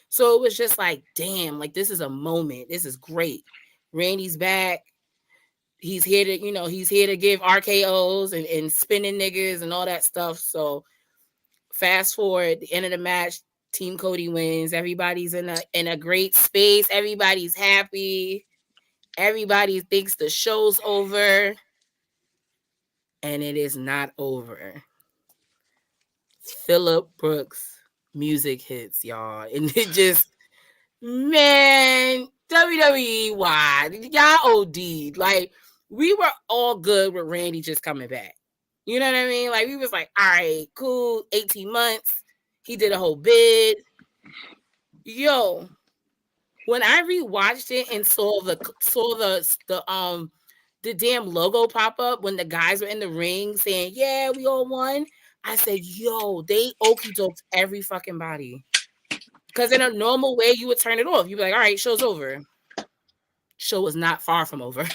S1: So it was just like, damn, like this is a moment. This is great. Randy's back. He's here to, he's here to give RKOs and spinning niggas and all that stuff. So fast forward, the end of the match, Team Cody wins. Everybody's in a great space. Everybody's happy. Everybody thinks the show's over. And it is not over. Phillip Brooks music hits, y'all. And it just, man, WWE, why? Y'all OD'd. Like, we were all good with Randy just coming back. You know what I mean? Like we was like, all right, cool, 18 months. He did a whole bid. Yo, when I rewatched it and saw the damn logo pop up when the guys were in the ring saying, "Yeah, we all won," I said, "Yo, they okie doked every fucking body." Because in a normal way, you would turn it off. You'd be like, "All right, show's over." Show was not far from over.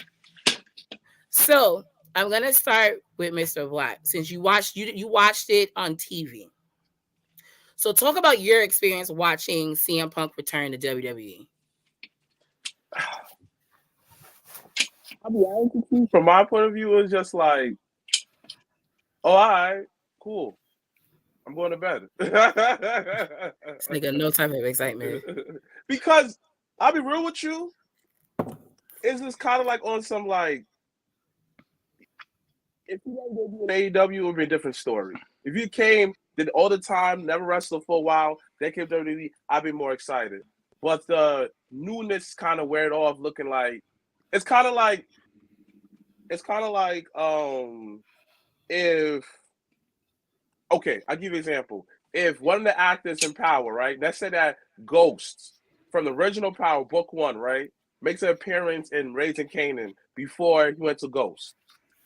S1: So I'm gonna start with Mr. Black since you watched it on TV. So talk about your experience watching CM Punk return to WWE.
S2: I'll be honest with you. From my point of view, it was just like, oh, all right, cool. I'm going to bed.
S1: This nigga, no type of excitement.
S2: Because I'll be real with you, it's just kind of like on some like, if you want to do an AEW, it would be a different story. If you came, did all the time, never wrestled for a while, then came to WWE, I'd be more excited. But the newness kind of wear it off, looking like it's kind of like if okay, I'll give you an example. If one of the actors in Power, right? Let's say that Ghost from the original Power, Book 1, right, makes an appearance in Raising Kanan before he went to Ghost.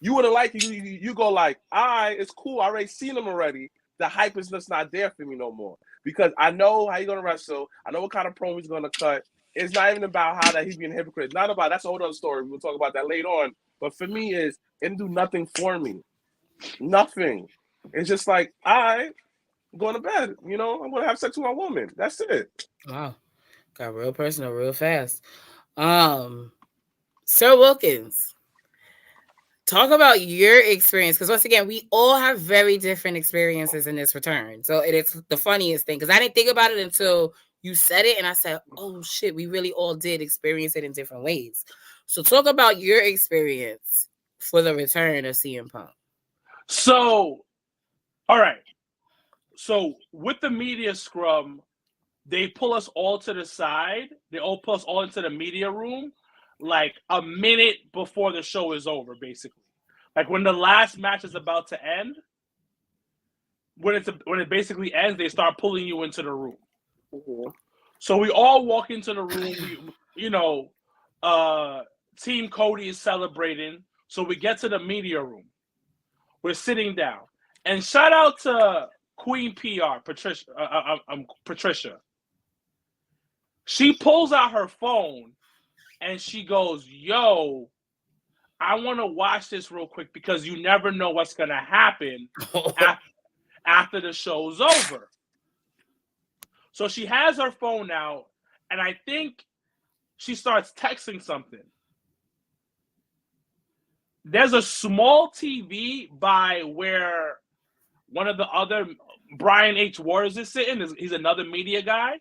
S2: You wouldn't like it. You go like, all right, it's cool. I already seen him already. The hype is just not there for me no more because I know how he's gonna wrestle. I know what kind of promo he's gonna cut. It's not even about how that he's being a hypocrite. It's not about that's a whole other story. We'll talk about that later on. But for me, it didn't do nothing for me. Nothing. It's just like, all right, I'm going to bed. You know, I'm gonna have sex with my woman. That's it.
S1: Wow, got real personal real fast. Sir Wilkins, talk about your experience because once again, we all have very different experiences in this return. So it is the funniest thing because I didn't think about it until you said it, and I said, "Oh shit, we really all did experience it in different ways." So talk about your experience for the return of CM Punk.
S3: So, all right. So with the media scrum, they pull us all to the side. They all pull us all into the media room like a minute before the show is over, basically. Like when the last match is about to end, when it basically ends, they start pulling you into the room.
S2: Mm-hmm.
S3: So we all walk into the room. Team Cody is celebrating. So we get to the media room. We're sitting down. And shout out to Queen PR, Patricia. She pulls out her phone and she goes, "Yo, I want to watch this real quick because you never know what's going to happen after the show's over." So she has her phone out, and I think she starts texting something. There's a small TV by where one of the other Brian H. Waters is sitting. He's another media guy.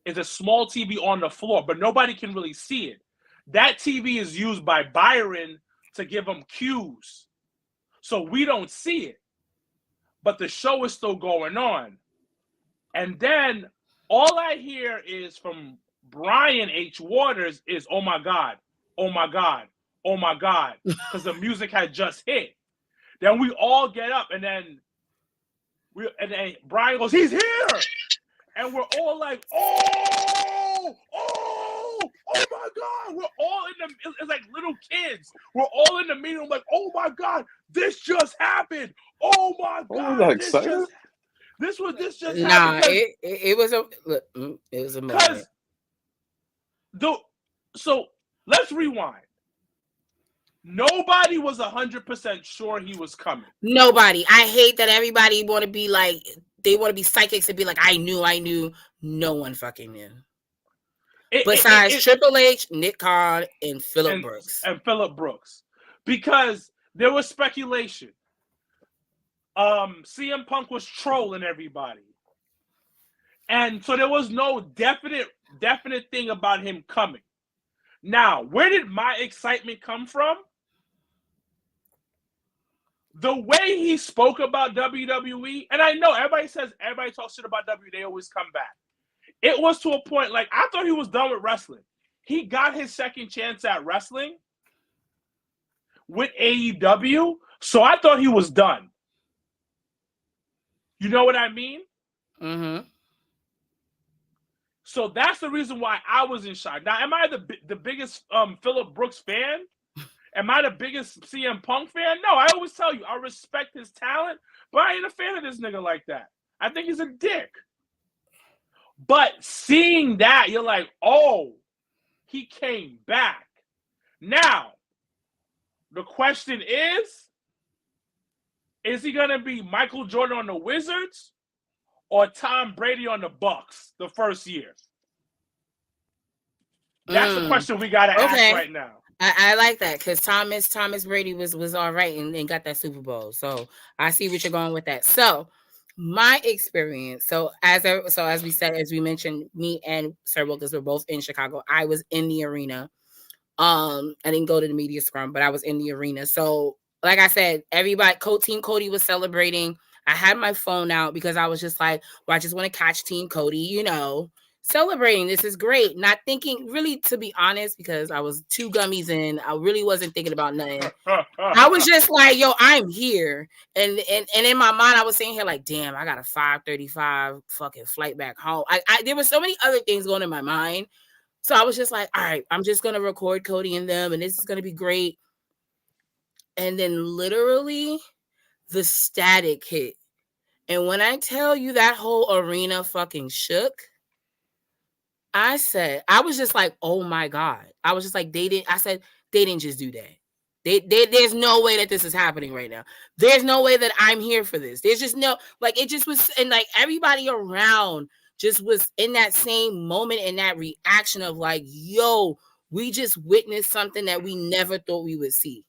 S3: It's a small TV on the floor, but nobody can really see it. That TV is used by Byron to give him cues. So we don't see it. But the show is still going on. And then all I hear is from Brian H. Waters is, "Oh my God, oh my God, oh my God," because the music had just hit. Then we all get up and then Brian goes, "He's here!" And we're all like, oh my God. We're all it's like little kids. We're all in the meeting like, "Oh my God, this just happened. Oh my God, this just happened."
S1: Nah, it was a moment.
S3: So let's rewind. Nobody was 100% sure he was coming.
S1: Nobody. I hate that everybody want to be like, they want to be psychics and be like, I knew. No one fucking knew. Besides Triple H, Nick Khan, and Phillip
S3: Brooks. Because there was speculation. CM Punk was trolling everybody. And so there was no definite thing about him coming. Now, where did my excitement come from? The way he spoke about WWE, and I know everybody talks shit about WWE, they always come back. It was to a point, like, I thought he was done with wrestling. He got his second chance at wrestling with AEW, so I thought he was done. You know what I mean?
S1: Mm-hmm.
S3: So that's the reason why I was in shock. Now, am I the biggest Phillip Brooks fan? Am I the biggest CM Punk fan? No, I always tell you, I respect his talent, but I ain't a fan of this nigga like that. I think he's a dick. But seeing that, you're like, oh, he came back. Now, the question is he going to be Michael Jordan on the Wizards or Tom Brady on the Bucks the first year? That's the question we got to ask right now.
S1: I like that because Thomas Brady was all right and got that Super Bowl. So I see what you're going with that. So my experience. So as we said, as we mentioned, me and Sir Wilkins were both in Chicago. I was in the arena. I didn't go to the media scrum, but I was in the arena. So like I said, everybody, Team Cody was celebrating. I had my phone out because I was just like, well, I just want to catch Team Cody, celebrating. This is great. Not thinking, really, to be honest, because I was 2 gummies in. I really wasn't thinking about nothing. I was just like, yo, I'm here. And in my mind, I was sitting here like, damn, I got a 5:35 fucking flight back home. There were so many other things going in my mind. So I was just like, all right, I'm just going to record Cody and them, and this is going to be great. And then literally the static hit. And when I tell you that whole arena fucking shook, I was just like, oh my God. I was just like, they didn't just do that. There's no way that this is happening right now. There's no way that I'm here for this. There's just no, like, it just was, and like everybody around just was in that same moment and that reaction of like, yo, we just witnessed something that we never thought we would see.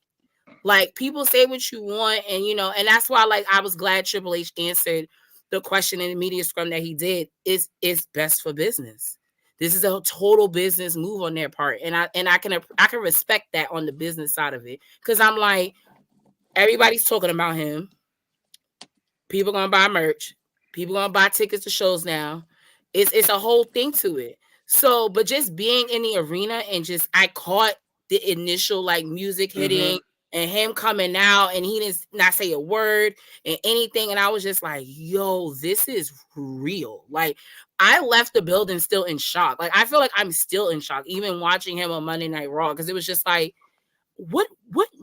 S1: Like, people say what you want, and and that's why, like, I was glad Triple H answered the question in the media scrum that he did. Is best for business. This is a total business move on their part, and I can respect that on the business side of it, because I'm like, everybody's talking about him. People gonna buy merch. People gonna buy tickets to shows now. It's a whole thing to it. So, but just being in the arena and just, I caught the initial like music hitting and him coming out, and he didn't not say a word and anything. And I was just like, yo, this is real. Like, I left the building still in shock. Like, I feel like I'm still in shock, even watching him on Monday Night Raw, because it was just like, what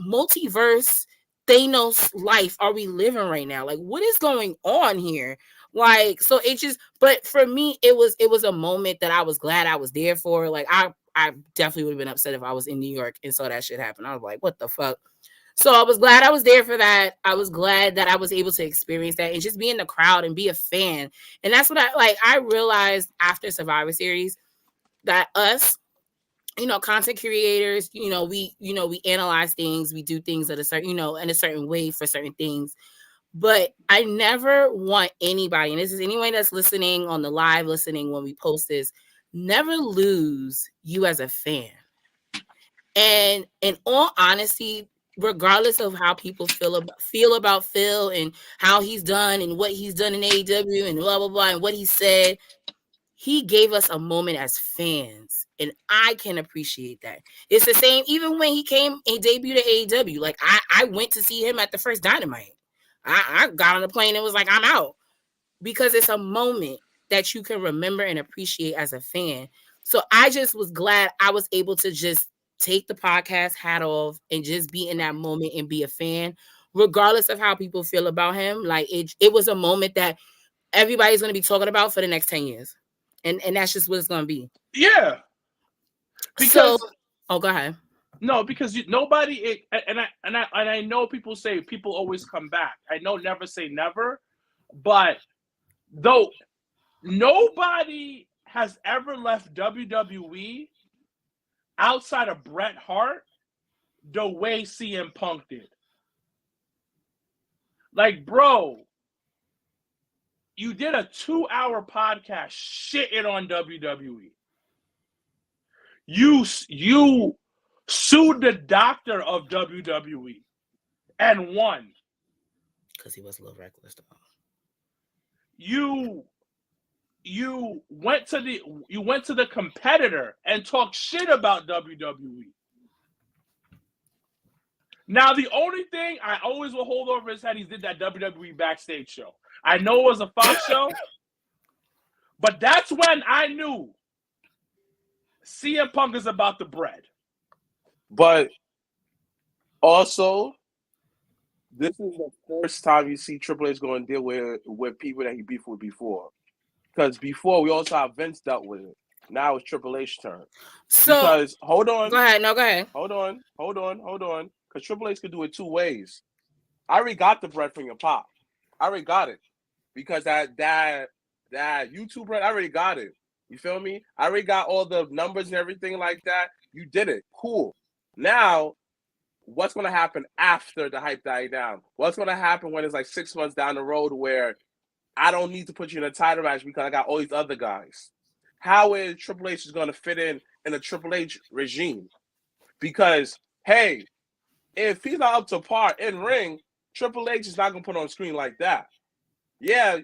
S1: multiverse Thanos life are we living right now? Like, what is going on here? Like, so it just, but for me, it was a moment that I was glad I was there for. Like, I definitely would have been upset if I was in New York and saw that shit happen. I was like, what the fuck? So I was glad I was there for that. I was glad that I was able to experience that and just be in the crowd and be a fan. And that's what I realized after Survivor Series, that us, content creators, we analyze things, we do things at a certain, in a certain way for certain things. But I never want anybody, and this is anyone that's listening on the live, listening when we post this, never lose you as a fan. And in all honesty, regardless of how people feel about Phil and how he's done and what he's done in AEW and blah, blah, blah, and what he said, he gave us a moment as fans, and I can appreciate that. It's the same even when he came and debuted at AEW. Like, I went to see him at the first Dynamite. I got on the plane and was like, I'm out, because it's a moment that you can remember and appreciate as a fan. So I just was glad I was able to just take the podcast hat off and just be in that moment and be a fan, regardless of how people feel about him. Like, it was a moment that everybody's going to be talking about for the next 10 years. And that's just what it's going to be.
S3: Yeah. Because,
S1: go ahead.
S3: No, because nobody, and I know people say people always come back. I know never say never, but though nobody has ever left WWE outside of Bret Hart the way CM Punk did. Like, bro, you did a 2-hour podcast shitting on WWE. You sued the doctor of WWE and won.
S1: Because he was a little reckless.
S3: You went to the competitor and talked shit about WWE. Now, the only thing I always will hold over his head, he did that WWE backstage show. I know it was a Fox show, but that's when I knew CM Punk is about the bread.
S2: But also, this is the first time you see Triple H going to deal with people that he beefed with before. Because before, we also have Vince dealt with it. Now it's Triple H's turn.
S1: So,
S2: because, hold on.
S1: Go ahead. No, go ahead.
S2: Hold on. Because Triple H could do it two ways. I already got the bread from your pop. I already got it. Because that YouTube bread, I already got it. You feel me? I already got all the numbers and everything like that. You did it. Cool. Now, what's going to happen after the hype died down? What's going to happen when it's like 6 months down the road where I don't need to put you in a title match because I got all these other guys? How is Triple H is going to fit in a Triple H regime? Because, hey, if he's not up to par in ring, Triple H is not going to put on screen like that. Yeah,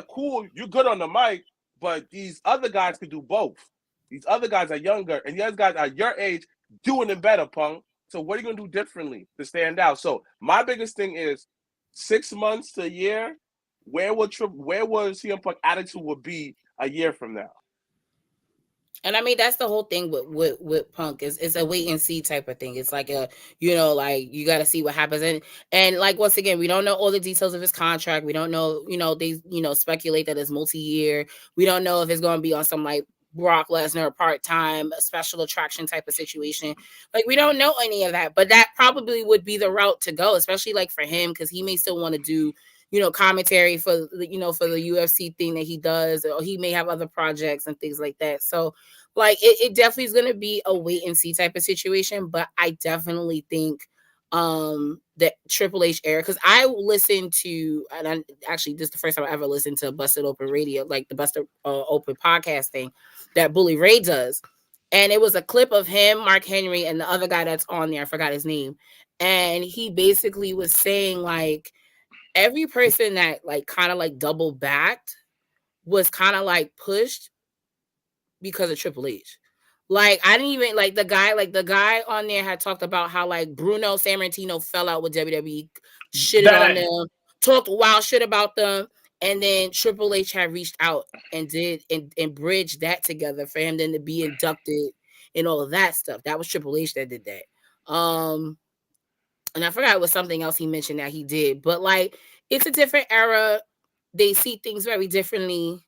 S2: cool. You're good on the mic, but these other guys could do both. These other guys are younger, and the other guys are your age doing it better, Punk. So what are you going to do differently to stand out? So my biggest thing is 6 months to a year, where will CM Punk attitude will be a year from now?
S1: And I mean, that's the whole thing with Punk is it's a wait and see type of thing. It's like like you got to see what happens. And like, once again, we don't know all the details of his contract. We don't know, they, speculate that it's multi-year. We don't know if it's going to be on some like Brock Lesnar part-time special attraction type of situation. Like, we don't know any of that, but that probably would be the route to go, especially like for him, because he may still want to do commentary for the, for the UFC thing that he does, or he may have other projects and things like that. So like it definitely is going to be a wait and see type of situation, but I definitely think that Triple H era, because I listened to, and actually this is the first time I ever listened to Busted Open Radio, like the Busted Open podcast thing that Bully Ray does. And it was a clip of him, Mark Henry, and the other guy that's on there, I forgot his name. And he basically was saying like, every person that like kind of like double backed was kind of like pushed because of Triple H. Like, I didn't even like the guy on there had talked about how like Bruno Sammartino fell out with WWE, shitted on them, talked wild shit about them, and then Triple H had reached out and did and bridged that together for him then to be inducted and all of that stuff. That was Triple H that did that. And I forgot it was something else he mentioned that he did. But like, it's a different era. They see things very differently,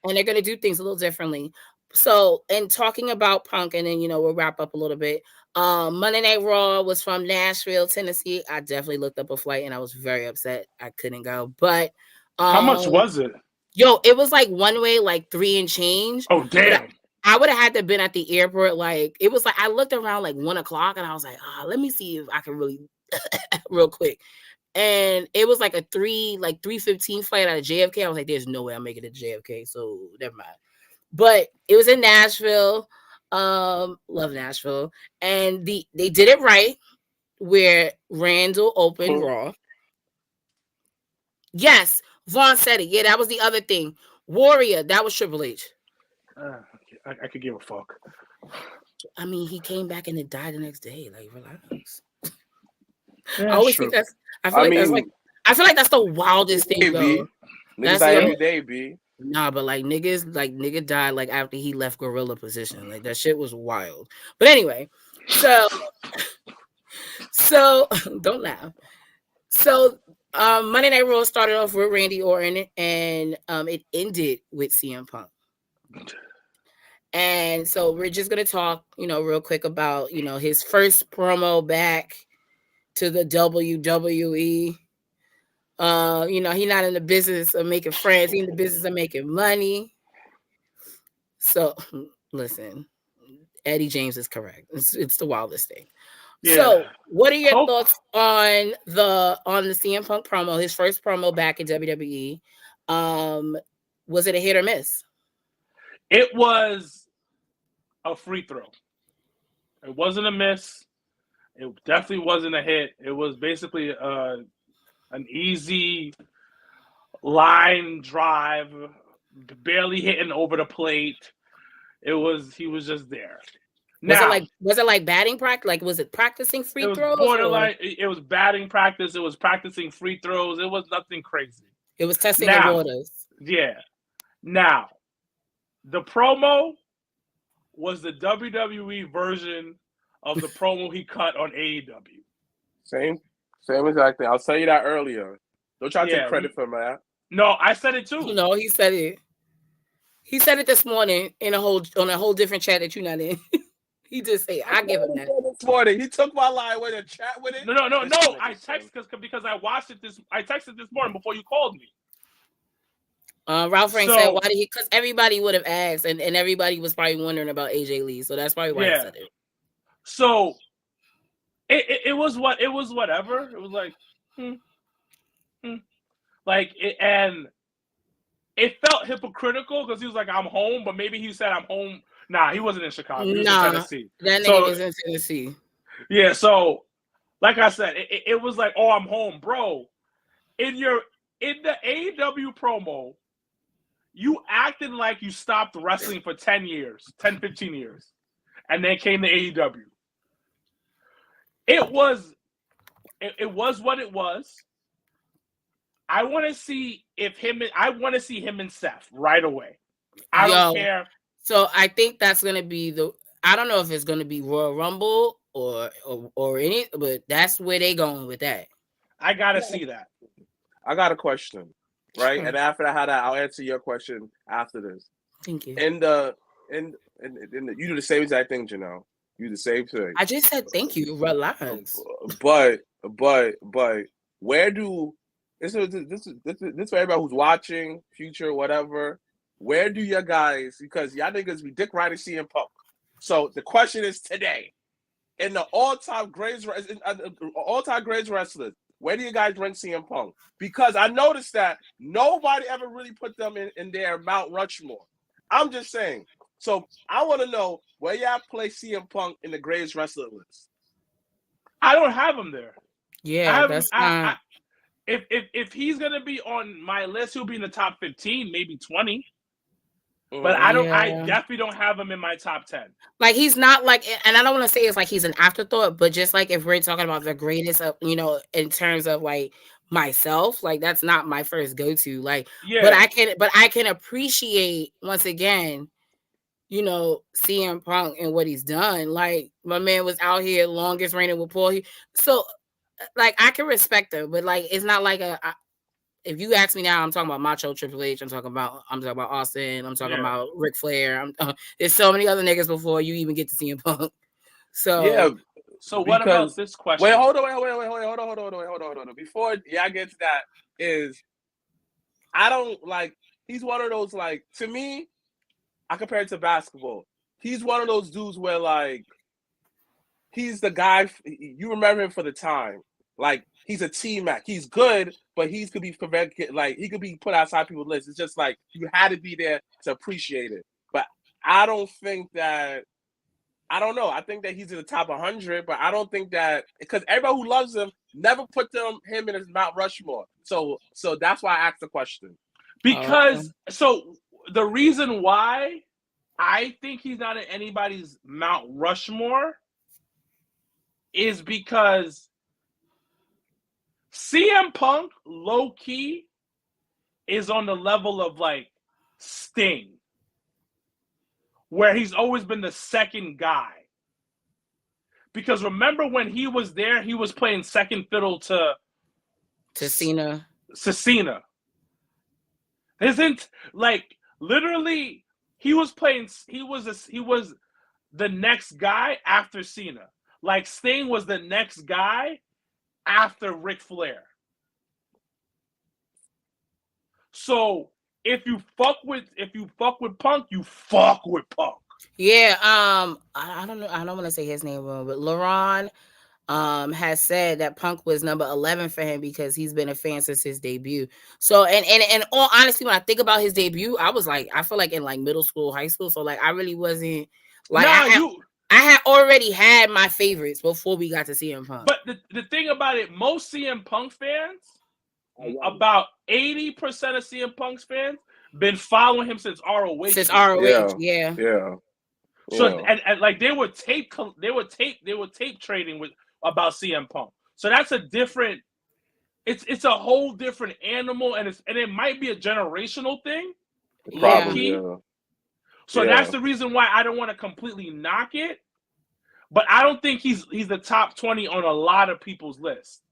S1: and they're going to do things a little differently. So, and talking about Punk, and then, we'll wrap up a little bit. Monday Night Raw was from Nashville, Tennessee. I definitely looked up a flight, and I was very upset I couldn't go. But
S3: how much was it?
S1: Yo, it was like one way, like 3 and change.
S3: Oh, damn.
S1: I would have had to have been at the airport. Like, it was like, I looked around like 1 o'clock, and I was like, let me see if I can really real quick. And it was like a 3:15 flight out of JFK. I was like, there's no way I'm making it to JFK, so never mind. But it was in Nashville. Love Nashville. And they did it right, where Randall opened Raw. Yes, Vaughn said it. Yeah, that was the other thing. Warrior, that was Triple H.
S3: I could give a fuck.
S1: I mean, he came back and it died the next day. Like, relax.
S3: Yeah,
S1: I always think that's. I feel like that's the wildest thing, though.
S2: Niggas die every day, B.
S1: Nah, but like nigga died like after he left gorilla position. Like, that shit was wild. But anyway, so don't laugh. So Monday Night Raw started off with Randy Orton, and it ended with CM Punk. And so we're just gonna talk, real quick about his first promo back to the WWE. He's not in the business of making friends. He's in the business of making money. So listen, Eddie James is correct. It's the wildest thing. Yeah. So what are your thoughts on the CM Punk promo, his first promo back in WWE? Was it a hit or miss?
S3: It was a free throw. It wasn't a miss. It definitely wasn't a hit. It was basically an easy line drive, barely hitting over the plate. He was just there.
S1: Was it like batting practice? Like, was it practicing free throws?
S3: Borderline. It was batting practice. It was practicing free throws. It was nothing crazy.
S1: It was testing the
S3: Now,
S1: waters.
S3: yeah. Now, the promo was the WWE version of the promo he cut on AEW.
S2: Same exact thing. I'll tell you that earlier. Don't try to take credit for that.
S3: No, I said it too.
S1: No, he said it. He said it this morning on a whole different chat that you're not in. He just say, I give him that.
S2: This morning, he took my line with a chat with it.
S3: No. I texted because I watched it I texted this morning before you called me.
S1: Ralph Frank said, why did he? Because everybody would have asked, and everybody was probably wondering about AJ Lee. So that's probably why he said it.
S3: So it was whatever. It was like, and it felt hypocritical because he was like, I'm home, but maybe he said I'm home. Nah, he wasn't in Chicago. He was in Tennessee.
S1: That nigga was in Tennessee.
S3: Yeah, so like I said, it was like, oh, I'm home, bro. In the AEW promo, you acted like you stopped wrestling for 10 years, 10, 15 years, and then came to AEW. It was what it was. I want to see him and Seth right away. I don't care.
S1: So I think that's gonna be I don't know if it's gonna be Royal Rumble or any, but that's where they going with that.
S3: I gotta see that.
S2: I got a question, right? And after I had that, I'll answer your question after this.
S1: Thank you.
S2: You do the same exact thing, Janelle. You do the same thing.
S1: I just said thank you. Relax.
S2: But where do this is for everybody who's watching, future, whatever. Where do your guys, because y'all niggas be dick riding CM Punk. So the question is today, in the all-time greatest wrestlers, where do you guys rank CM Punk? Because I noticed that nobody ever really put them in their Mount Rushmore. I'm just saying. So I want to know where y'all play CM Punk in the greatest wrestler list.
S3: I don't have him there.
S1: Yeah, that's not.
S3: If he's gonna be on my list, he'll be in the top 15, maybe 20. But I definitely don't have him in my top 10.
S1: Like he's not like, and I don't want to say it's like he's an afterthought, but just like if we're talking about the greatest of, in terms of like myself, like that's not my first go-to. Like, but I can appreciate once again, CM Punk and what he's done. Like my man was out here longest reigning with Paul. So like I can respect him, but like it's not like if you ask me now, I'm talking about Macho, Triple H. I'm talking about Austin. I'm talking about Ric Flair. There's so many other niggas before you even get to CM Punk. So
S2: yeah.
S3: So what about this question?
S2: Wait, hold on. Before y'all get to that, is I don't like. He's one of those like, to me, I compare it to basketball. He's one of those dudes where like he's the guy you remember him for the time. Like he's a T-Mac. He's good, but he could be put outside people's lists. It's just like you had to be there to appreciate it. But I don't think that. I don't know. I think that he's in the top 100, but I don't think that because everybody who loves him never put him in his Mount Rushmore. So that's why I asked the question.
S3: Because so the reason why I think he's not in anybody's Mount Rushmore is because CM Punk, low key, is on the level of like Sting, where he's always been the second guy. Because remember when he was there, he was playing second fiddle to
S1: Cena.
S3: Isn't like literally he was the next guy after Cena. Like Sting was the next guy after Ric Flair. So if you fuck with Punk, you fuck with Punk.
S1: Yeah, I don't know. I don't want to say his name wrong, but LeRon has said that Punk was number 11 for him because he's been a fan since his debut. So and all honesty, when I think about his debut, I was like, I feel like in like middle school, high school. So like I really wasn't like I had already had my favorites before we got to CM Punk.
S3: But the thing about it, most CM Punk fans, about 80% of CM Punk's fans, been following him since ROH.
S1: Yeah.
S3: So and like they were tape trading with about CM Punk. So that's a different it's a whole different animal, and it might be a generational thing.
S2: Probably,
S1: Yeah.
S2: yeah.
S3: So that's the reason why I don't want to completely knock it. But I don't think he's the top 20 on a lot of people's list.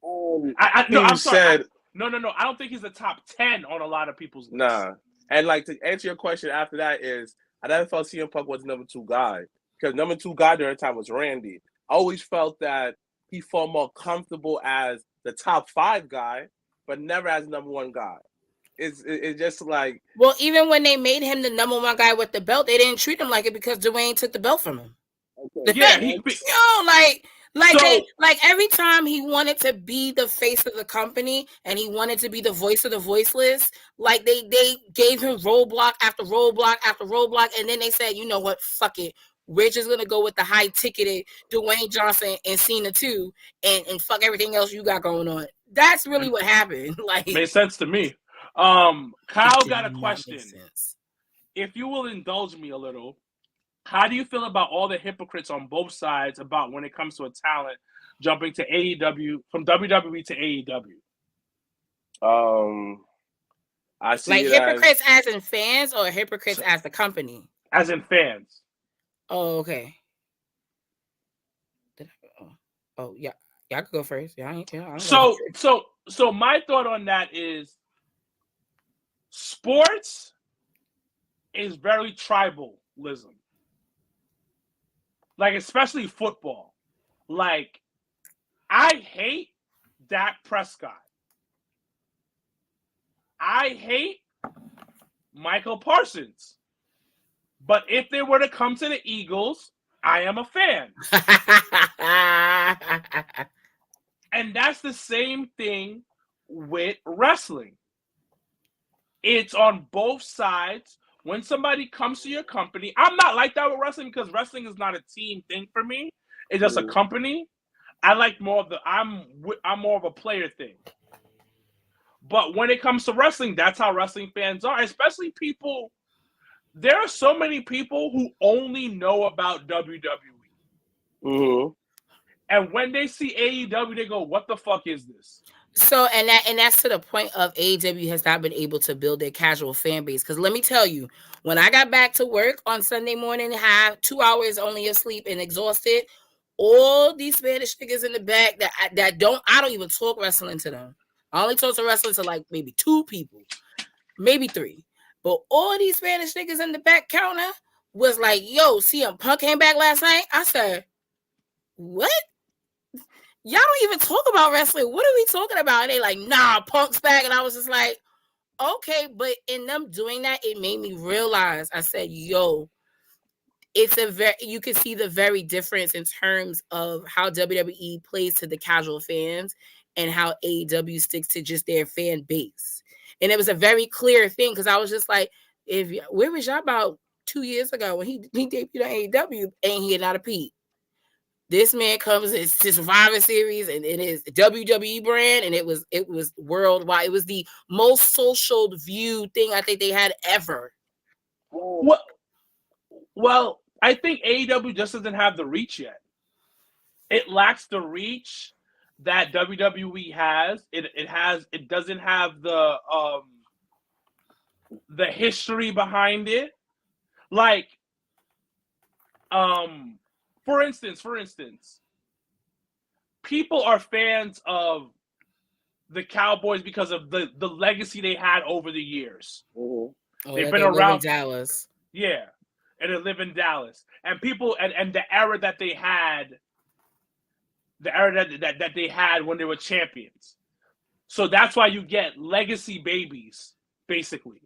S3: I'm sorry. No. I don't think he's the top 10 on a lot of people's list.
S2: Nah. And like to answer your question after that is, I never felt CM Punk was the number 2 guy, because number 2 guy during the time was Randy. I always felt that he felt more comfortable as the top 5 guy, but never as number 1 guy. It's just like,
S1: well, even when they made him the number 1 guy with the belt, they didn't treat him like it because Dwayne took the belt from him.
S2: Okay.
S3: Yeah,
S1: like every time he wanted to be the face of the company and he wanted to be the voice of the voiceless, like they gave him roadblock after roadblock after roadblock, and then they said, you know what, fuck it, we're just gonna go with the high ticketed Dwayne Johnson and Cena too, and fuck everything else you got going on. That's really what happened. Like,
S3: made sense to me. Kyle got a question. If you will indulge me a little, how do you feel about all the hypocrites on both sides about when it comes to a talent jumping to AEW from WWE to AEW?
S2: I see
S1: like hypocrites as in fans or hypocrites as the company?
S3: As in fans.
S1: Oh, okay. Oh, yeah. Y'all could go first.
S3: So my thought on that is sports is very tribalism. Like, especially football. Like, I hate Dak Prescott. I hate Michael Parsons. But if they were to come to the Eagles, I am a fan. And that's the same thing with wrestling. It's on both sides. When somebody comes to your company, I'm not like that with wrestling because wrestling is not a team thing for me. It's just a company. I like more of I'm more of a player thing. But when it comes to wrestling, that's how wrestling fans are, especially people. There are so many people who only know about WWE.
S2: Mm-hmm.
S3: And when they see AEW, they go, what the fuck is this?
S1: So, and that's to the point of AEW has not been able to build their casual fan base. Because let me tell you, when I got back to work on Sunday morning, have 2 hours only of sleep and exhausted, all these Spanish niggas in the back I don't even talk wrestling to them. I only talk to wrestling to like maybe 2 people, maybe 3. But all these Spanish niggas in the back counter was like, yo, CM Punk came back last night. I said, what? Y'all don't even talk about wrestling. What are we talking about? And they like, nah, Punk's back. And I was just like, okay. But in them doing that, it made me realize, I said, yo, you can see the very difference in terms of how WWE plays to the casual fans and how AEW sticks to just their fan base. And it was a very clear thing because I was just like, where was y'all about 2 years ago when he debuted on AEW and he had not a peep? This man comes, it's his Survivor Series, and it is WWE brand, and it was worldwide. It was the most social view thing I think they had ever.
S3: Well, I think AEW just doesn't have the reach yet. It lacks the reach that WWE has. It doesn't have the history behind it. Like, for instance, people are fans of the Cowboys because of the legacy they had over the years.
S1: Oh,
S3: they've been around
S1: in Dallas.
S3: Yeah. And they live in Dallas. And people and the era that they had, that they had when they were champions. So that's why you get legacy babies, basically.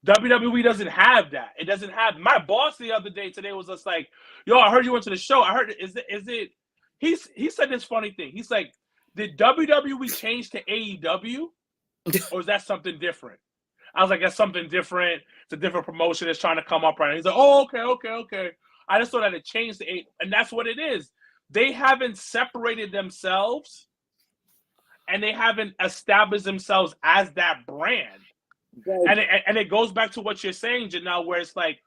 S3: WWE doesn't have that. It doesn't have. My boss the other day today was just like, yo, I heard you went to the show. I heard is it he said this funny thing. He's like, did WWE change to AEW? Or is that something different? I was like, that's something different. It's a different promotion that's trying to come up right now. He's like, oh, okay. I just thought that it changed to AEW. And that's what it is. They haven't separated themselves and they haven't established themselves as that brand. And it goes back to what you're saying, Janelle, where it's like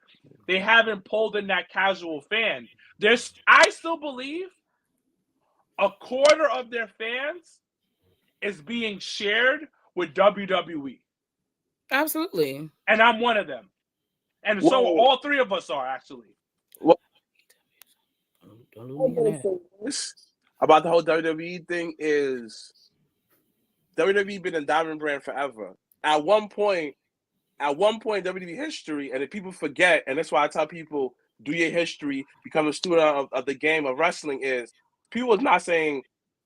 S3: they haven't pulled in that casual fan. I still believe a quarter of their fans is being shared with WWE.
S1: Absolutely.
S3: And I'm one of them. And so all three of us are actually.
S2: Well,
S1: Don't
S2: I'm
S1: lose me
S2: gonna
S1: in that.
S2: say this about the whole WWE thing is WWE been a diamond brand forever. At one point, WWE history, and if people forget, and that's why I tell people, do your history, become a student of the game of wrestling, is people was not saying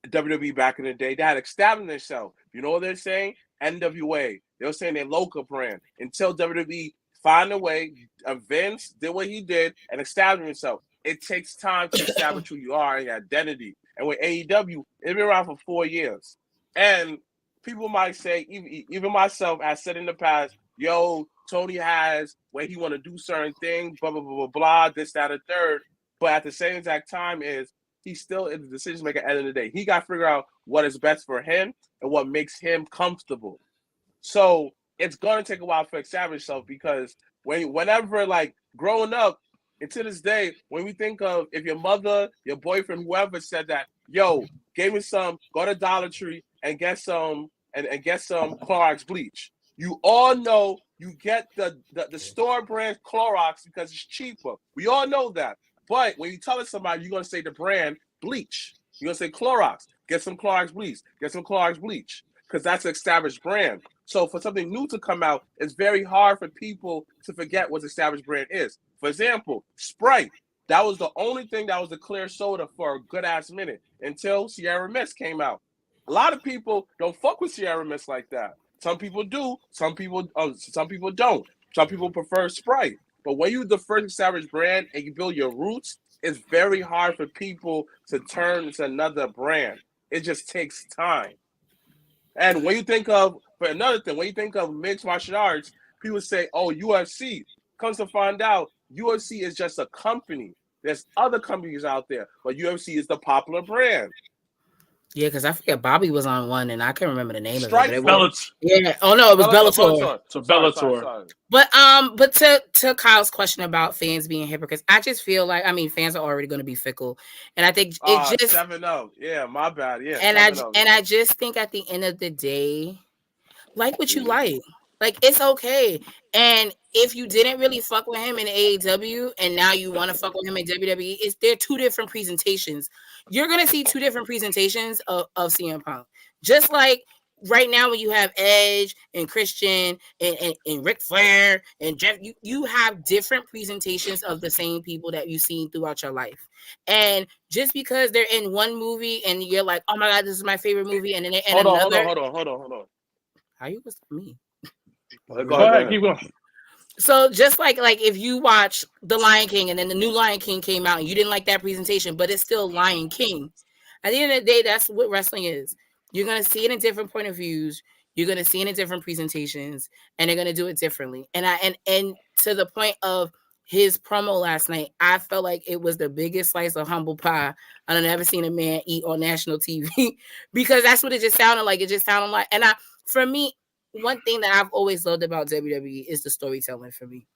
S2: WWE back in the day. They had established themselves. You know what they're saying? NWA. They were saying their local brand until WWE find a way. Vince did what he did and established himself. It takes time to establish who you are and your identity. And with AEW, it's been around for 4 years. And people might say, even myself, I said in the past, yo, Tony has where he want to do certain things, blah, blah, blah, blah, blah, this, that, and third. But at the same exact time is he's still in the decision maker at the end of the day. He got to figure out what is best for him and what makes him comfortable. So it's going to take a while to establish yourself because whenever, like, growing up, and to this day, when we think of if your mother, your boyfriend, whoever said that, yo, gave me some, go to Dollar Tree and get some and get some Clorox bleach. You all know you get the store brand Clorox because it's cheaper. We all know that. But when you tell somebody, you're gonna say the brand bleach. You're gonna say Clorox. Get some Clorox bleach. Get some Clorox bleach because that's an established brand. So for something new to come out, it's very hard for people to forget what the established brand is. For example, Sprite. That was the only thing that was a clear soda for a good ass minute until Sierra Mist came out. A lot of people don't fuck with Sierra Mist like that. Some people do. Some people don't. Some people prefer Sprite. But when you're the first established brand and you build your roots, it's very hard for people to turn to another brand. It just takes time. And when you think of, for another thing, when you think of mixed martial arts, people say, oh, UFC. Comes to find out, UFC is just a company. There's other companies out there, but UFC is the popular brand.
S1: Yeah, because I forget Bobby was on one, and I can't remember the name of
S2: Strike
S1: it.
S3: Bellator.
S1: Yeah. Oh no, it was Bellator.
S3: So Bellator.
S1: But to Kyle's question about fans being hypocrites, I just feel like fans are already going to be fickle, and I think it just
S2: 7-0. Yeah, my bad. Yeah,
S1: and I just think at the end of the day, like what you like it's okay. And if you didn't really fuck with him in AEW and now you want to fuck with him in WWE, they're two different presentations. You're gonna see two different presentations of CM Punk. Just like right now when you have Edge and Christian and Ric Flair and Jeff, you have different presentations of the same people that you've seen throughout your life. And just because they're in one movie and you're like, oh my god, this is my favorite movie, and then they're in another.
S2: Hold on.
S1: How you was me?
S2: Go ahead.
S3: Keep going.
S1: So just like if you watch The Lion King and then the new Lion King came out and you didn't like that presentation, but it's still Lion King. At the end of the day, that's what wrestling is. You're gonna see it in different point of views. You're gonna see it in different presentations, and they're gonna do it differently. And to the point of his promo last night, I felt like it was the biggest slice of humble pie I've never seen a man eat on national TV because that's what it just sounded like. It just sounded like, for me, one thing that I've always loved about WWE is the storytelling for me.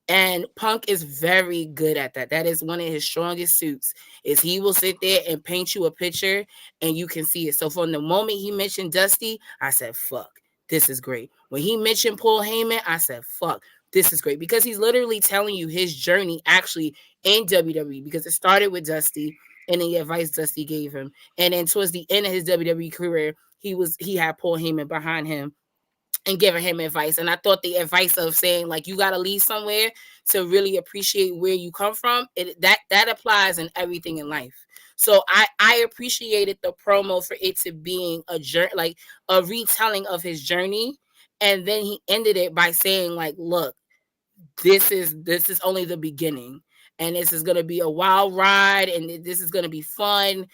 S1: And Punk is very good at that. That is one of his strongest suits, is he will sit there and paint you a picture and you can see it. So from the moment he mentioned Dusty, I said, fuck, this is great. When he mentioned Paul Heyman, I said, fuck, this is great. Because he's literally telling you his journey actually in WWE, because it started with Dusty and the advice Dusty gave him. And then towards the end of his WWE career, he had Paul Heyman behind him and giving him advice. And I thought the advice of saying, like, you got to leave somewhere to really appreciate where you come from, that applies in everything in life. So I appreciated the promo for it to being a journey, like a retelling of his journey. And then he ended it by saying, like, look, this is only the beginning. And this is going to be a wild ride. And this is going to be fun.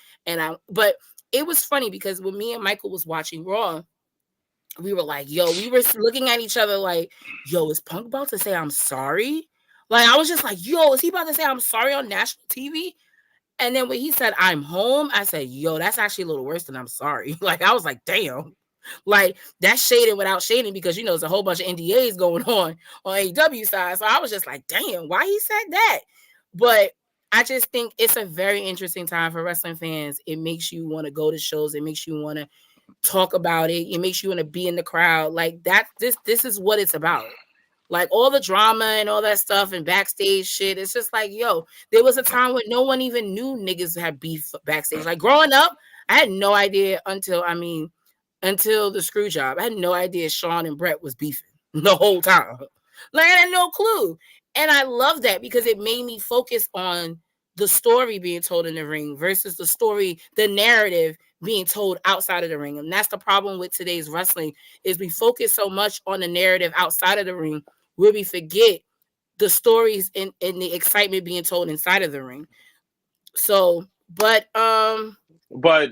S1: But it was funny because when me and Michael was watching Raw, we were like, yo, we were looking at each other like, yo, is Punk about to say I'm sorry? Like, I was just like, yo, is he about to say I'm sorry on national TV? And then when he said I'm home, I said, yo, that's actually a little worse than I'm sorry. Like, I was like, damn. Like, that's shading without shading because, there's a whole bunch of NDAs going on AEW side. So I was just like, damn, why he said that? But I just think it's a very interesting time for wrestling fans. It makes you want to go to shows. It makes you want to talk about it. It makes you want to be in the crowd. Like that. This is what it's about. Like all the drama and all that stuff and backstage shit. It's just like, yo, there was a time when no one even knew niggas had beef backstage. Like growing up, I had no idea until the screw job. I had no idea Sean and Brett was beefing the whole time. Like I had no clue. And I love that because it made me focus on the story being told in the ring versus the narrative being told outside of the ring. And that's the problem with today's wrestling is we focus so much on the narrative outside of the ring where we forget the stories and the excitement being told inside of the ring. So, but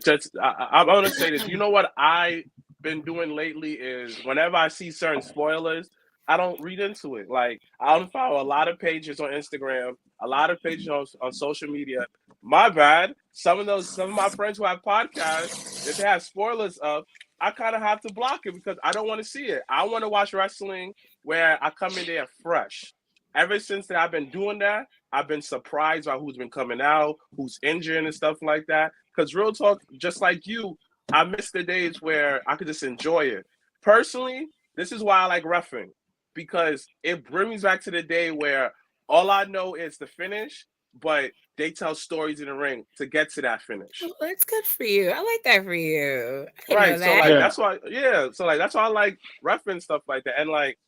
S2: just I'm gonna say this. You know what I've been doing lately is whenever I see certain spoilers, I don't read into it. Like I don't follow a lot of pages on Instagram, a lot of pages on social media. My bad. Some of my friends who have podcasts, if they have spoilers up, I kind of have to block it because I don't want to see it. I want to watch wrestling where I come in there fresh. Ever since that I've been doing that, I've been surprised by who's been coming out, who's injured and stuff like that. Because real talk, just like you, I miss the days where I could just enjoy it. Personally, this is why I like reffing. Because it brings me back to the day where all I know is the finish, but they tell stories in the ring to get to that finish.
S1: well, that's good for you. I like that for you. I
S2: Right.
S1: know
S2: So
S1: that.
S2: like that's why, yeah. So like that's why I like reffing stuff like that. And like,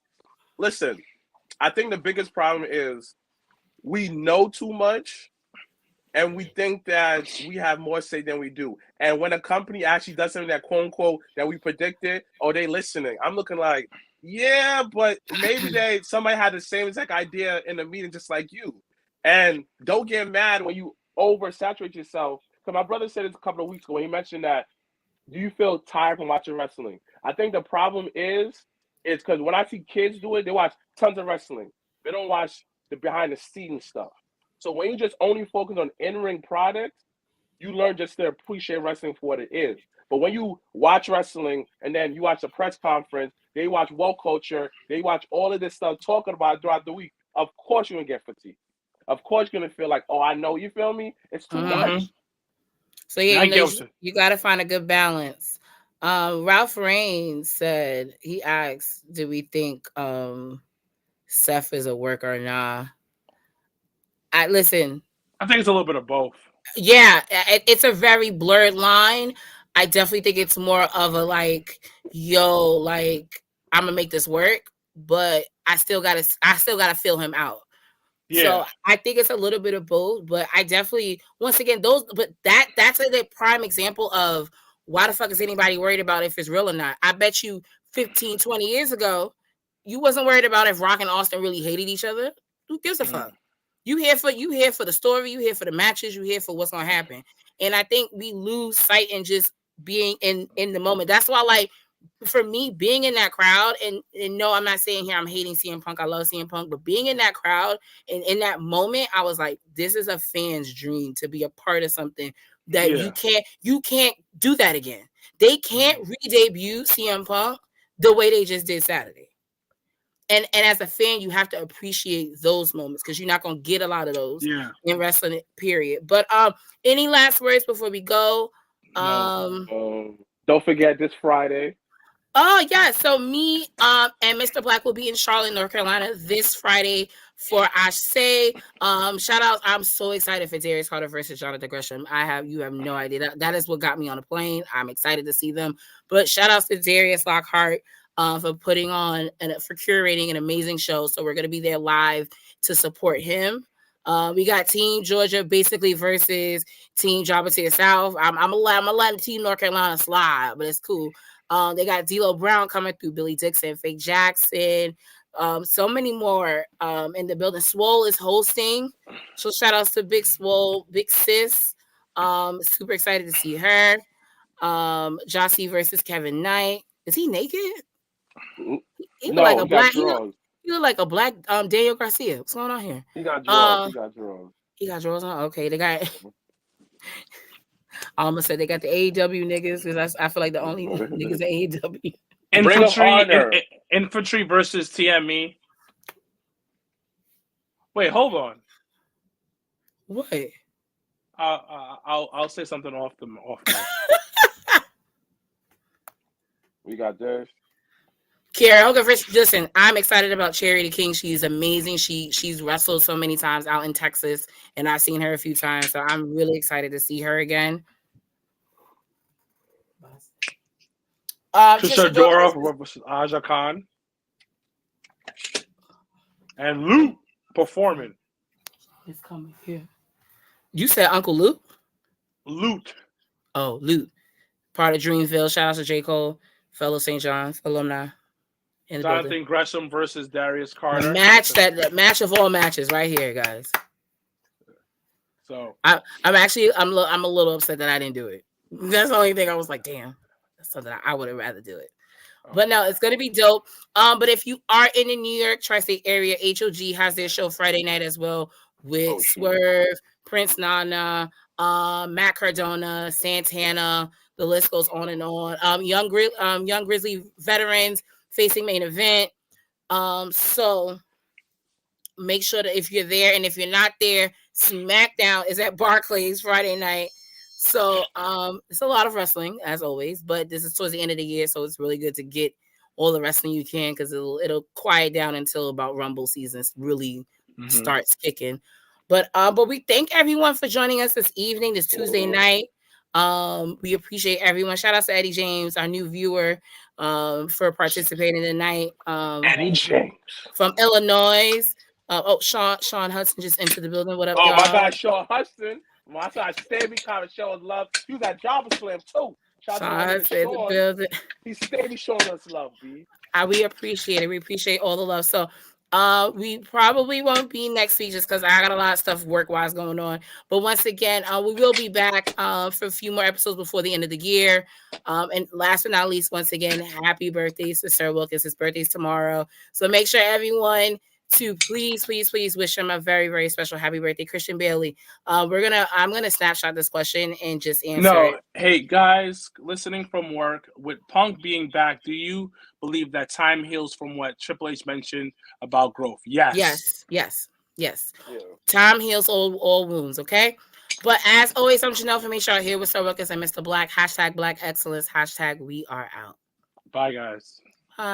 S2: listen, I think the biggest problem is we know too much and we think that we have more say than we do. And when a company actually does something that quote unquote that we predicted, oh, they listening. I'm looking like, yeah, but maybe somebody had the same exact idea in the meeting just like you. And don't get mad when you oversaturate yourself. Because my brother said this a couple of weeks ago when he mentioned that, do you feel tired from watching wrestling? I think the problem is because when I see kids do it, they watch tons of wrestling. They don't watch the behind the scenes stuff. So when you just only focus on in-ring products, you learn just to appreciate wrestling for what it is. But when you watch wrestling and then you watch the press conference, they watch woke culture, they watch all of this stuff talking about it throughout the week, of course you're going to get fatigued. Of course you're going to feel like, oh, I know, you feel me? It's too much.
S1: So yeah, you got to find a good balance. Ralph Rain said, he asked, do we think Seth is a worker or nah? I think
S3: it's a little bit of both.
S1: Yeah, it's a very blurred line. I definitely think it's more of a like, yo, like I'm gonna make this work, but I still gotta feel him out.
S3: Yeah.
S1: So I think it's a little bit of both, but I definitely, once again, that's a prime example of why the fuck is anybody worried about if it's real or not? I bet you 15, 20 years ago, you wasn't worried about if Rock and Austin really hated each other. Who gives a fuck? You here for the story, you here for the matches, you here for what's gonna happen. And I think we lose sight in just being in the moment. That's why, like, for me, being in that crowd, and no, I'm not saying here I'm hating CM Punk. I love CM Punk, but being in that crowd and in that moment, I was like, this is a fan's dream to be a part of something that you can't do that again. They can't re-debut CM Punk the way they just did Saturday. And as a fan, you have to appreciate those moments because you're not gonna get a lot of those in wrestling, period. But any last words before we go?
S2: Don't forget this Friday.
S1: Oh yeah, so me and Mr. Black will be in Charlotte, North Carolina this Friday for Ashe. Shout out! I'm so excited for Darius Carter versus Jonathan Gresham. You have no idea. That is what got me on the plane. I'm excited to see them. But shout out to Darius Lockhart for putting on and for curating an amazing show. So we're gonna be there live to support him. We got Team Georgia basically versus Team Jabba South. I'm gonna let Team North Carolina slide, but it's cool. They got D'Lo Brown coming through, Billy Dixon, Fake Jackson, so many more in the building. Swole is hosting, so shout outs to Big Swole, Big Sis. Super excited to see her. Jossie versus Kevin Knight. Is he naked? He look like a black. He look like a black Daniel Garcia. What's going on here?
S2: He got drawers.
S1: He got drawers on. Okay, they got. I almost said they got the AEW niggas because I feel like the only niggas at
S3: AEW. Infantry versus TME. Wait, hold on.
S1: What?
S3: I'll say something off.
S2: We got this.
S1: Kiera, I'll go first. Listen, I'm excited about Charity King. She's amazing. She's wrestled so many times out in Texas, and I've seen her a few times, so I'm really excited to see her again.
S3: Trisha Dora versus Aja Khan. And Luke performing.
S1: It's coming here. You said Uncle Luke?
S3: Loot.
S1: Oh, Luke. Part of Dreamville. Shout out to J. Cole, fellow St. John's alumni. In the
S3: Jonathan
S1: building.
S3: Gresham versus Darius Carter.
S1: The match of all matches, right here, guys.
S3: So
S1: I'm a little upset that I didn't do it. That's the only thing I was like, damn, that's something I would have rather do it. But no, it's gonna be dope. But if you are in the New York tri-state area, HOG has their show Friday night as well with Swerve, Prince Nana, Matt Cardona, Santana. The list goes on and on. Young Grizzly veterans facing main event. So make sure that if you're there, and if you're not there, SmackDown is at Barclays Friday night. So it's a lot of wrestling as always, but this is towards the end of the year, so it's really good to get all the wrestling you can because it'll quiet down until about Rumble season really starts kicking. But we thank everyone for joining us this evening, this Tuesday night. We appreciate everyone. Shout out to Eddie James, our new viewer, for participating tonight.
S3: Eddie James
S1: from Illinois. Sean Hudson just entered the building. What up,
S2: y'all?
S1: My
S2: guy Sean Hudson. My guy Stabby kind of showing love. He was at Java Slam too.
S1: Sean Hudson in the building.
S2: He's steady showing us love, B.
S1: We appreciate it. We appreciate all the love. So we probably won't be next week just because I got a lot of stuff work-wise going on. But once again, we will be back for a few more episodes before the end of the year. And last but not least, once again, happy birthdays to Sir Wilkins. His birthday's tomorrow. So make sure everyone to please wish him a very, very special happy birthday. Christian Bailey. I'm gonna snapshot this question and just answer it.
S3: Hey guys, listening from work, with Punk being back, do you believe that time heals from what Triple H mentioned about growth? Yes.
S1: Yeah. Time heals all wounds, okay? But as always, I'm Janelle from HR here with Sir Wilkins and Mr. Black. #Black Excellence. #We are out.
S3: Bye guys.
S1: Bye.